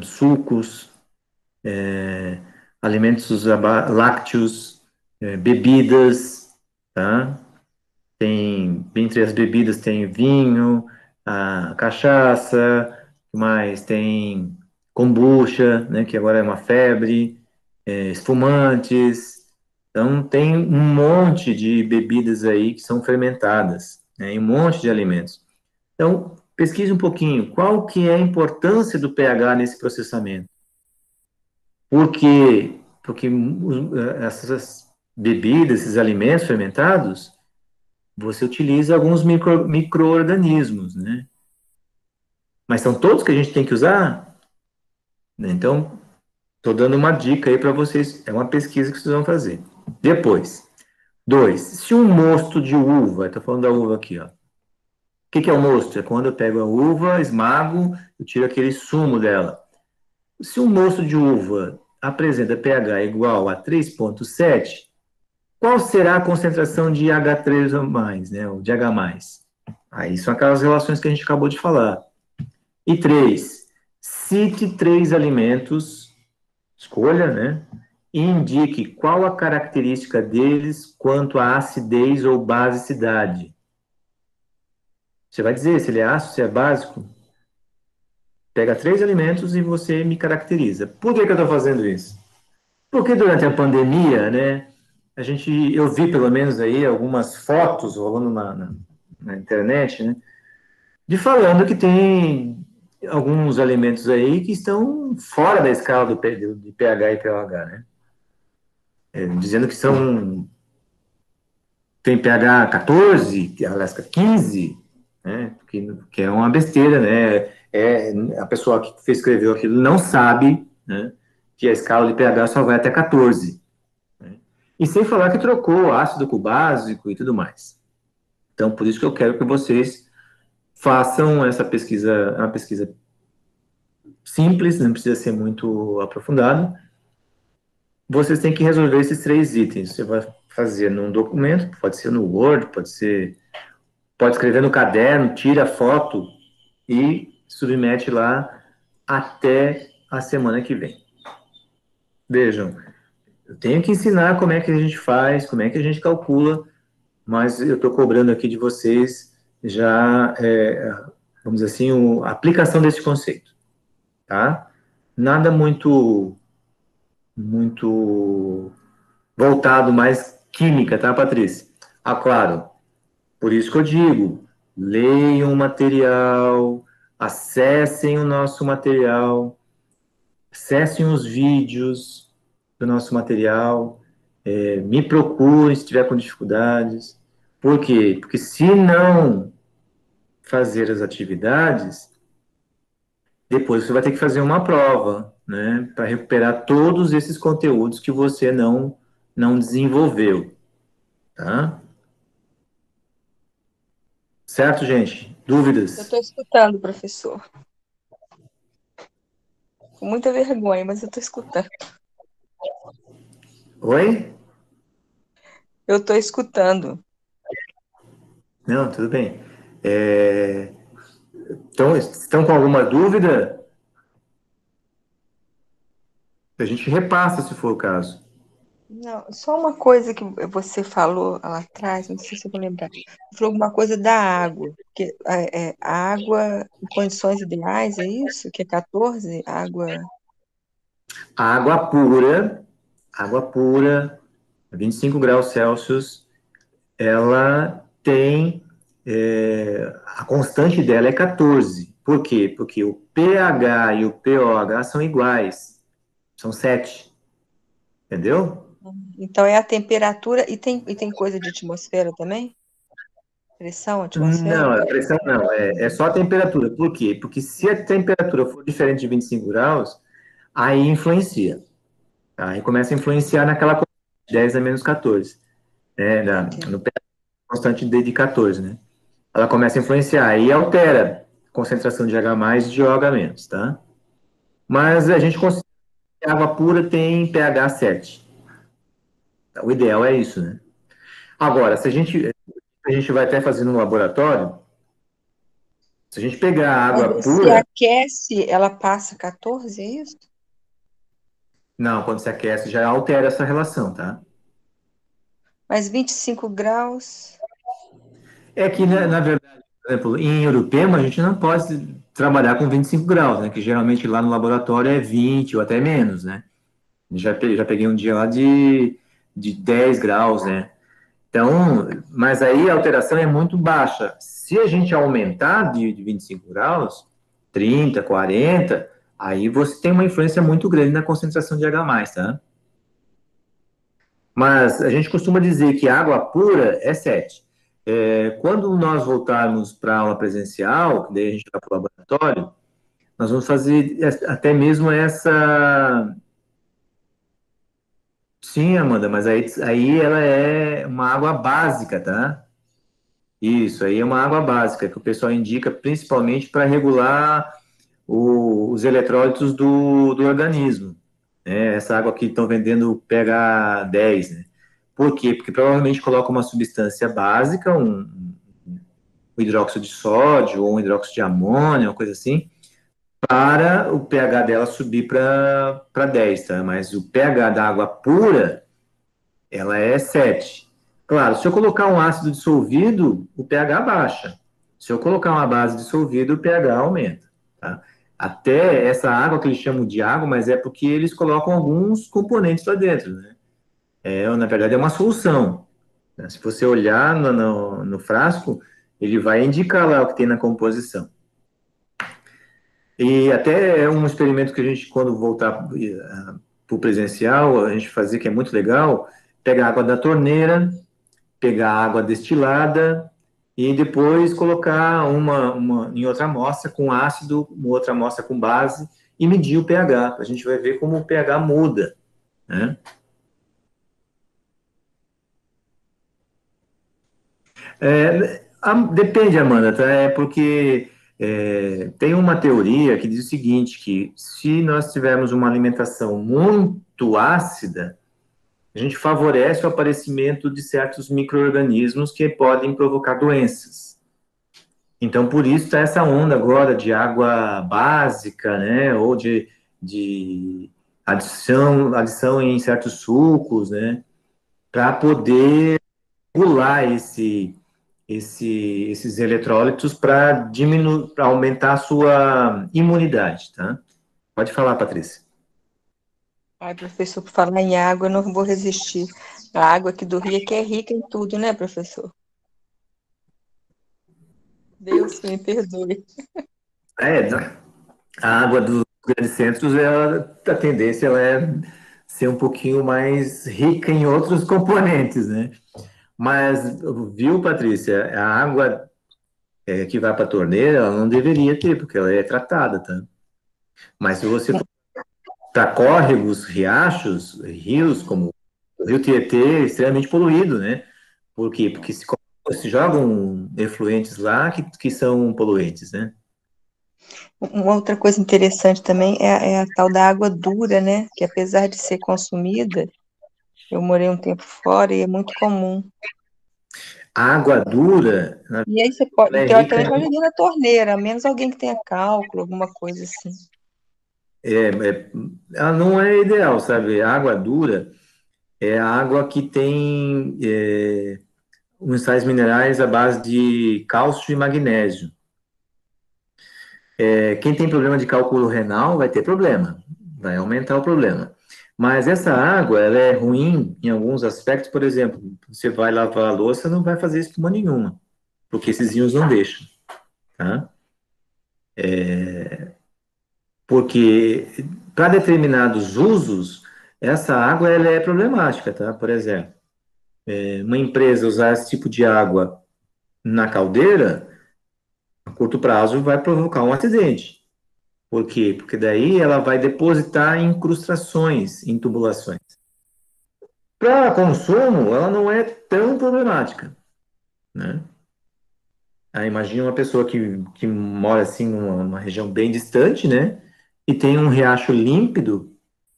Sucos, alimentos lácteos, bebidas, tá? Entre as bebidas tem vinho, a cachaça, mais tem kombucha, né, que agora é uma febre, espumantes. Então, tem um monte de bebidas aí que são fermentadas, né, e um monte de alimentos. Então, pesquise um pouquinho qual que é a importância do pH nesse processamento. Por quê? Porque essas bebidas, esses alimentos fermentados, você utiliza alguns micro-organismos, né? Mas são todos que a gente tem que usar? Então, estou dando uma dica aí para vocês, é uma pesquisa que vocês vão fazer. Depois, 2, se um mosto de uva, estou falando da uva aqui, ó. O que é o mosto? É quando eu pego a uva, esmago, eu tiro aquele sumo dela. Se um mosto de uva apresenta pH igual a 3,7, qual será a concentração de H3 ou mais, né, ou de H+. Aí são aquelas relações que a gente acabou de falar. E 3, cite 3 alimentos, escolha, né, e indique qual a característica deles quanto à acidez ou basicidade. Você vai dizer se ele é ácido, se é básico. Pega 3 alimentos e você me caracteriza. Por que eu estou fazendo isso? Porque durante a pandemia, né, eu vi pelo menos aí algumas fotos rolando na internet, né, falando que tem alguns alimentos aí que estão fora da escala de pH e pH, né? Dizendo que tem pH 14, aliás, 15, né? Que é uma besteira, né? A pessoa que escreveu aquilo não sabe, né, que a escala de pH só vai até 14. Né? E sem falar que trocou ácido com básico e tudo mais. Então, por isso que eu quero que vocês façam essa pesquisa, uma pesquisa simples, não precisa ser muito aprofundado. Vocês têm que resolver esses 3 itens. Você vai fazer num documento, pode ser no Word, pode escrever no caderno, tira a foto e submete lá até a semana que vem. Vejam, eu tenho que ensinar como é que a gente faz, como é que a gente calcula, mas eu estou cobrando aqui de vocês já, vamos dizer assim, a aplicação desse conceito, tá? Nada muito voltado mais química, tá, Patrícia? Ah, claro, por isso que eu digo, leiam o material, acessem o nosso material, acessem os vídeos do nosso material, me procurem se tiver com dificuldades. Por quê? Porque se não fazer as atividades, depois você vai ter que fazer uma prova, né, para recuperar todos esses conteúdos que você não desenvolveu, tá? Certo, gente? Eu Dúvidas? estou escutando, professor. Com muita vergonha, mas eu estou escutando. Oi? Eu estou escutando. Não, tudo bem. Então, estão com alguma dúvida? A gente repassa, se for o caso. Não, só uma coisa que você falou lá atrás, não sei se eu vou lembrar. Você falou alguma coisa da água, que a água em condições ideais, é isso? Que é 14? A água pura, 25 graus Celsius, ela tem, a constante dela é 14. Por quê? Porque o pH e o pOH são iguais, são 7, entendeu? Então é a temperatura e tem coisa de atmosfera também? Pressão Não, atmosférica? a pressão não, é só a temperatura. Por quê? Porque se a temperatura for diferente de 25 graus, aí influencia. Tá? Aí começa a influenciar naquela 10 a menos 14, né? No pH constante de 14, né? Ela começa a influenciar e altera a concentração de H+, e de OH-, tá? Mas a gente considera que a água pura tem pH 7. O ideal é isso, né? Agora, se a gente vai até fazer no laboratório, se a gente pegar a água Quando se pura, aquece, ela passa 14, é isso? não, quando se aquece já altera essa relação, tá? Mas 25 graus. É que, na verdade, por exemplo, em Urupema, a gente não pode trabalhar com 25 graus, né? Que geralmente lá no laboratório é 20 ou até menos, né? Já peguei um dia lá de 10 graus, né? Então, mas aí a alteração é muito baixa. Se a gente aumentar de 25 graus, 30, 40, aí você tem uma influência muito grande na concentração de H+, tá? Mas a gente costuma dizer que água pura é 7. Quando nós voltarmos para a aula presencial, que daí a gente vai para o laboratório, nós vamos fazer até mesmo essa. Sim, Amanda, mas aí ela é uma água básica, tá? Isso, aí é uma água básica que o pessoal indica principalmente para regular os eletrólitos do organismo, né? Essa água que estão vendendo pH 10, né? Por quê? Porque provavelmente coloca uma substância básica, um hidróxido de sódio ou um hidróxido de amônia, uma coisa assim, para o pH dela subir para 10, tá? Mas o pH da água pura, ela é 7. Claro, se eu colocar um ácido dissolvido, o pH baixa. Se eu colocar uma base dissolvida, o pH aumenta, tá? Até essa água que eles chamam de água, mas é porque eles colocam alguns componentes lá dentro, né? Na verdade, é uma solução, né? Se você olhar no frasco, ele vai indicar lá o que tem na composição. E até é um experimento que a gente, quando voltar para o presencial, a gente fazer, que é muito legal, pegar a água da torneira, pegar a água destilada e depois colocar uma em outra amostra com ácido, uma outra amostra com base e medir o pH. A gente vai ver como o pH muda, né? Depende, Amanda, tá? Porque tem uma teoria que diz o seguinte, que se nós tivermos uma alimentação muito ácida, a gente favorece o aparecimento de certos micro-organismos que podem provocar doenças. Então, por isso está essa onda agora de água básica, né, ou de adição em certos sucos, né, para poder regular esses eletrólitos para diminuir, para aumentar a sua imunidade, tá? Pode falar, Patrícia. Ai, professor, por falar em água, eu não vou resistir. A água aqui do Rio é que é rica em tudo, né, professor? Deus que me perdoe. A água dos grandes centros, a tendência ela é ser um pouquinho mais rica em outros componentes, né? Mas, viu, Patrícia, a água que vai para a torneira, ela não deveria ter, porque ela é tratada, tá? Mas se você for para córregos, riachos, rios, como o Rio Tietê, é extremamente poluído, né? Por quê? Porque se jogam efluentes lá que são poluentes, né? Uma outra coisa interessante também é a tal da água dura, né? Que apesar de ser consumida, eu morei um tempo fora e é muito comum. A água dura, E aí você ela pode, é rica teoricamente, pode beber na torneira, a menos alguém que tenha cálculo, alguma coisa assim. ela não é ideal, sabe? A água dura é a água que tem uns sais minerais à base de cálcio e magnésio. Quem tem problema de cálculo renal vai ter problema, vai aumentar o problema. Mas essa água, ela é ruim em alguns aspectos, por exemplo, você vai lavar a louça, não vai fazer espuma nenhuma, porque esses íons não deixam, tá? Porque para determinados usos, essa água ela é problemática, tá? Por exemplo, uma empresa usar esse tipo de água na caldeira, a curto prazo vai provocar um acidente. Por quê? Porque daí ela vai depositar incrustações em tubulações. Para consumo, ela não é tão problemática, né? Aí imagina uma pessoa que mora assim numa região bem distante, né? E tem um riacho límpido,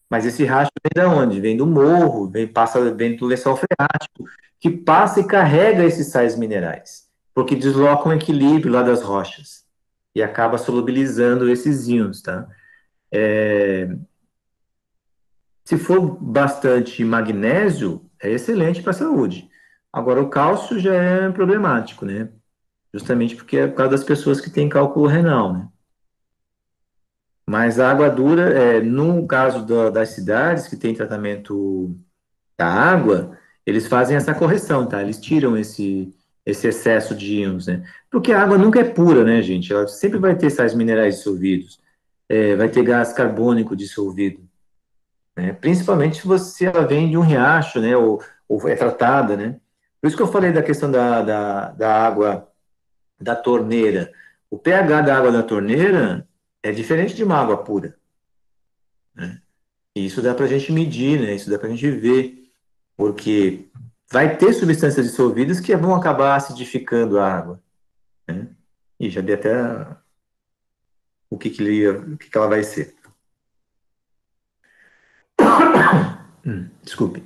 mas esse riacho vem de onde? Vem do morro, vem do lençol freático, que passa e carrega esses sais minerais, porque desloca um equilíbrio lá das rochas e acaba solubilizando esses íons, tá? Se for bastante magnésio, é excelente para a saúde. Agora, o cálcio já é problemático, né? Justamente porque é por causa das pessoas que têm cálculo renal, né? Mas a água dura, no caso das cidades que têm tratamento da água, eles fazem essa correção, tá? Eles tiram esse excesso de íons, né? Porque a água nunca é pura, né, gente? Ela sempre vai ter sais minerais dissolvidos, vai ter gás carbônico dissolvido, né? Principalmente se ela vem de um riacho, né? Ou é tratada, né? Por isso que eu falei da questão da água da torneira. O pH da água da torneira é diferente de uma água pura, né? E isso dá para a gente medir, né? Isso dá para a gente ver, porque vai ter substâncias dissolvidas que vão acabar acidificando a água, né? E já vi até o que ela vai ser. Desculpe.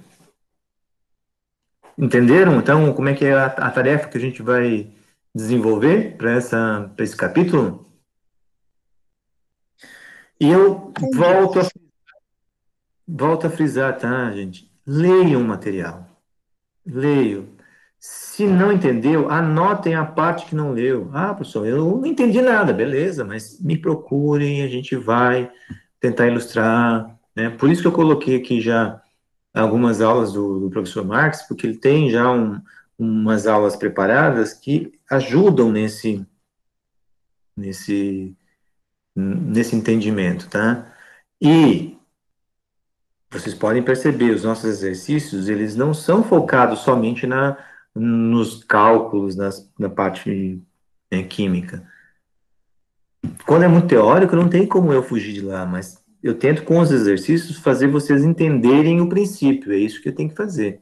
Entenderam, então, como é que é a tarefa que a gente vai desenvolver para esse capítulo? E eu volto a frisar, tá, gente? Leiam o material. Leiam. Se não entendeu, anotem a parte que não leu. Ah, professor, eu não entendi nada, beleza, mas me procurem, a gente vai tentar ilustrar, né? Por isso que eu coloquei aqui já algumas aulas do professor Marx, porque ele tem já umas aulas preparadas que ajudam nesse, nesse entendimento, tá? E vocês podem perceber, os nossos exercícios, eles não são focados somente nos cálculos, na parte, química. Quando é muito teórico, não tem como eu fugir de lá, mas eu tento, com os exercícios, fazer vocês entenderem o princípio, é isso que eu tenho que fazer.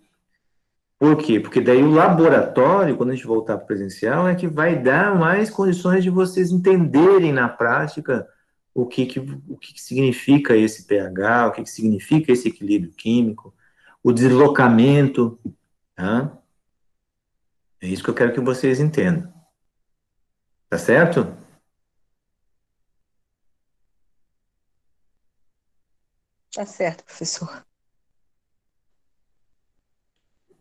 Por quê? Porque daí o laboratório, quando a gente voltar para o presencial, é que vai dar mais condições de vocês entenderem na prática o que significa esse pH, o que significa esse equilíbrio químico, o deslocamento, tá? É isso que eu quero que vocês entendam. Tá certo? Tá certo, professor.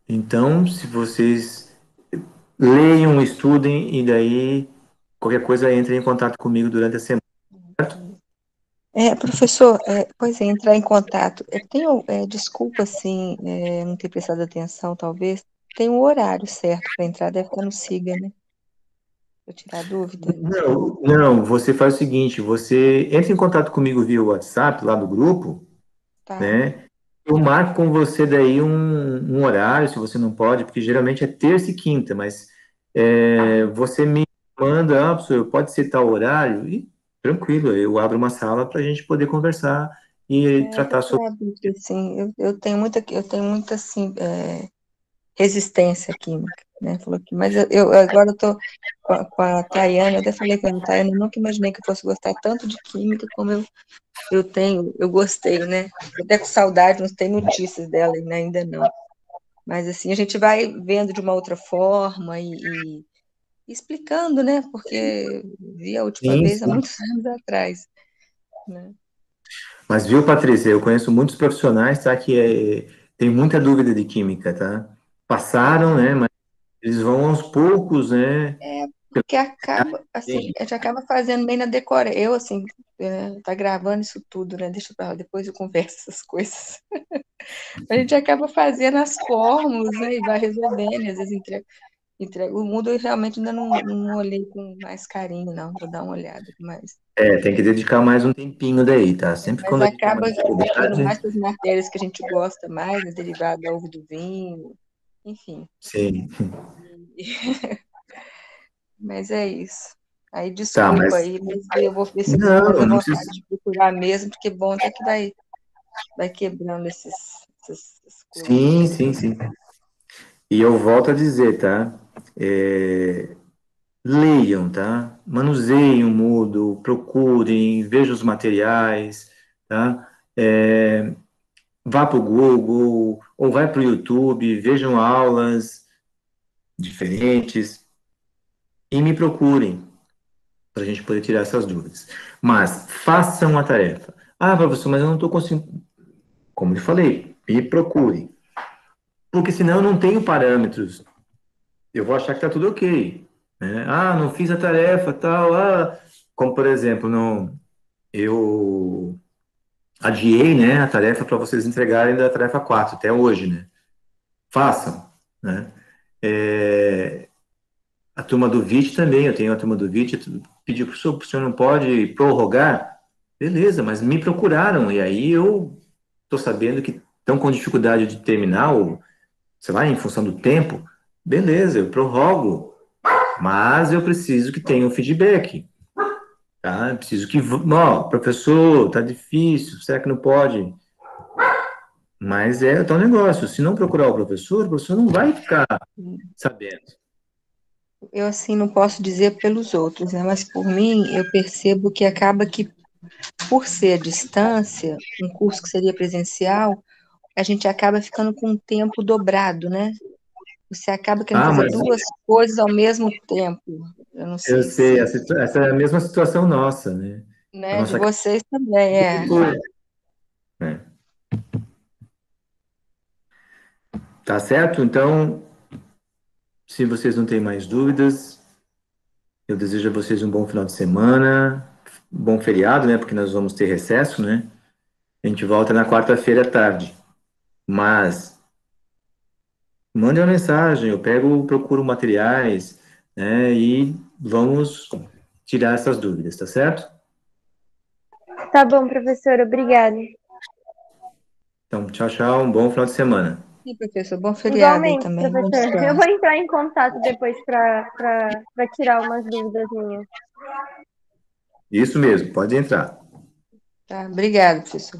Então, se vocês leiam, estudem e daí qualquer coisa entre em contato comigo durante a semana. Professor, pois é, entrar em contato. Desculpa, assim, não ter prestado atenção, talvez. Tem um horário certo para entrar, deve estar no SIGA, né? Para tirar dúvida. Não, não, você faz o seguinte, você entra em contato comigo via WhatsApp, lá do grupo, Tá. né? Eu marco com você daí um horário, se você não pode, porque geralmente é terça e quinta, mas você me manda, professor, pode ser tal horário? E tranquilo, eu abro uma sala para a gente poder conversar e Você tratar sobre. sabe que, assim, eu tenho muita, assim, resistência química, né? Falou que, mas agora eu tô com a Tayane, eu até falei com a Tayane, eu nunca imaginei que eu fosse gostar tanto de química como eu gostei, né? Tô até com saudade, não tem notícias dela, né? Ainda não. Mas assim, a gente vai vendo de uma outra forma e explicando, né? Porque vi a última Sim, vez há sim. muitos anos atrás, né? Mas viu, Patrícia, eu conheço muitos profissionais, tá, que tem muita dúvida de química, tá? Passaram, né, mas eles vão aos poucos, né? É, porque acaba, assim, a gente acaba fazendo bem na decora. Eu, assim, tá gravando isso tudo, né? Deixa pra lá, depois eu converso essas coisas. A gente acaba fazendo as fórmulas, né? E vai resolvendo, e às vezes entrega. O mundo eu realmente ainda não olhei com mais carinho, não. Vou dar uma olhada, Tem que dedicar mais um tempinho daí, tá? Sempre mas quando a gente tem uma acaba indo dificuldade, mais para as matérias que a gente gosta mais, né? Derivado da uva do vinho, enfim. sim. Mas é isso. Aí Tá, desculpa mas aí, mas eu vou ver se eu fico não, mais à não vontade precisa. de procurar mesmo, porque bom até que vai quebrando essas coisas Sim, assim. sim, sim. E eu volto a dizer, tá? Leiam, tá? Manuseiem o Moodle, procurem, vejam os materiais, tá? Vá para o Google ou vai para o YouTube, vejam aulas diferentes e me procurem para a gente poder tirar essas dúvidas. Mas façam a tarefa. Ah, professor, mas eu não estou conseguindo. Como eu falei, me procure. Porque senão eu não tenho parâmetros. Eu vou achar que está tudo ok. Né? Ah, não fiz a tarefa, tal. Ah, como por exemplo, não, eu adiei, né, a tarefa para vocês entregarem da tarefa 4 até hoje, né? Façam, né? A turma do VIT também, eu tenho a turma do VIT, pediu para o senhor não pode prorrogar? Beleza, mas me procuraram, e aí eu estou sabendo que estão com dificuldade de terminar, ou, sei lá, em função do tempo, beleza, eu prorrogo, mas eu preciso que tenha um feedback, tá? Eu preciso que, ó, professor, tá difícil, será que não pode? Mas é o tal negócio, se não procurar o professor não vai ficar sabendo. Eu, assim, não posso dizer pelos outros, né? Mas por mim, eu percebo que acaba que, por ser à distância, um curso que seria presencial, a gente acaba ficando com o tempo dobrado, né? Você acaba querendo Ah, fazer mas duas coisas ao mesmo tempo. Eu não eu sei sei, se, essa é a mesma situação nossa, né? A né, de nossa vocês também, foi. É. Tá certo? Então, se vocês não têm mais dúvidas, eu desejo a vocês um bom final de semana, um bom feriado, né? Porque nós vamos ter recesso, né? A gente volta na quarta-feira à tarde. Mas mande uma mensagem, eu pego, procuro materiais, né? E vamos tirar essas dúvidas, tá certo? Tá bom, professor, obrigada. Então, tchau, tchau, um bom final de semana. Sim, professor, bom feriado aí Igualmente, também, bom professor. Eu descanso. vou entrar em contato depois para tirar umas dúvidas minhas. Isso mesmo, pode entrar. Tá? Obrigado, professor.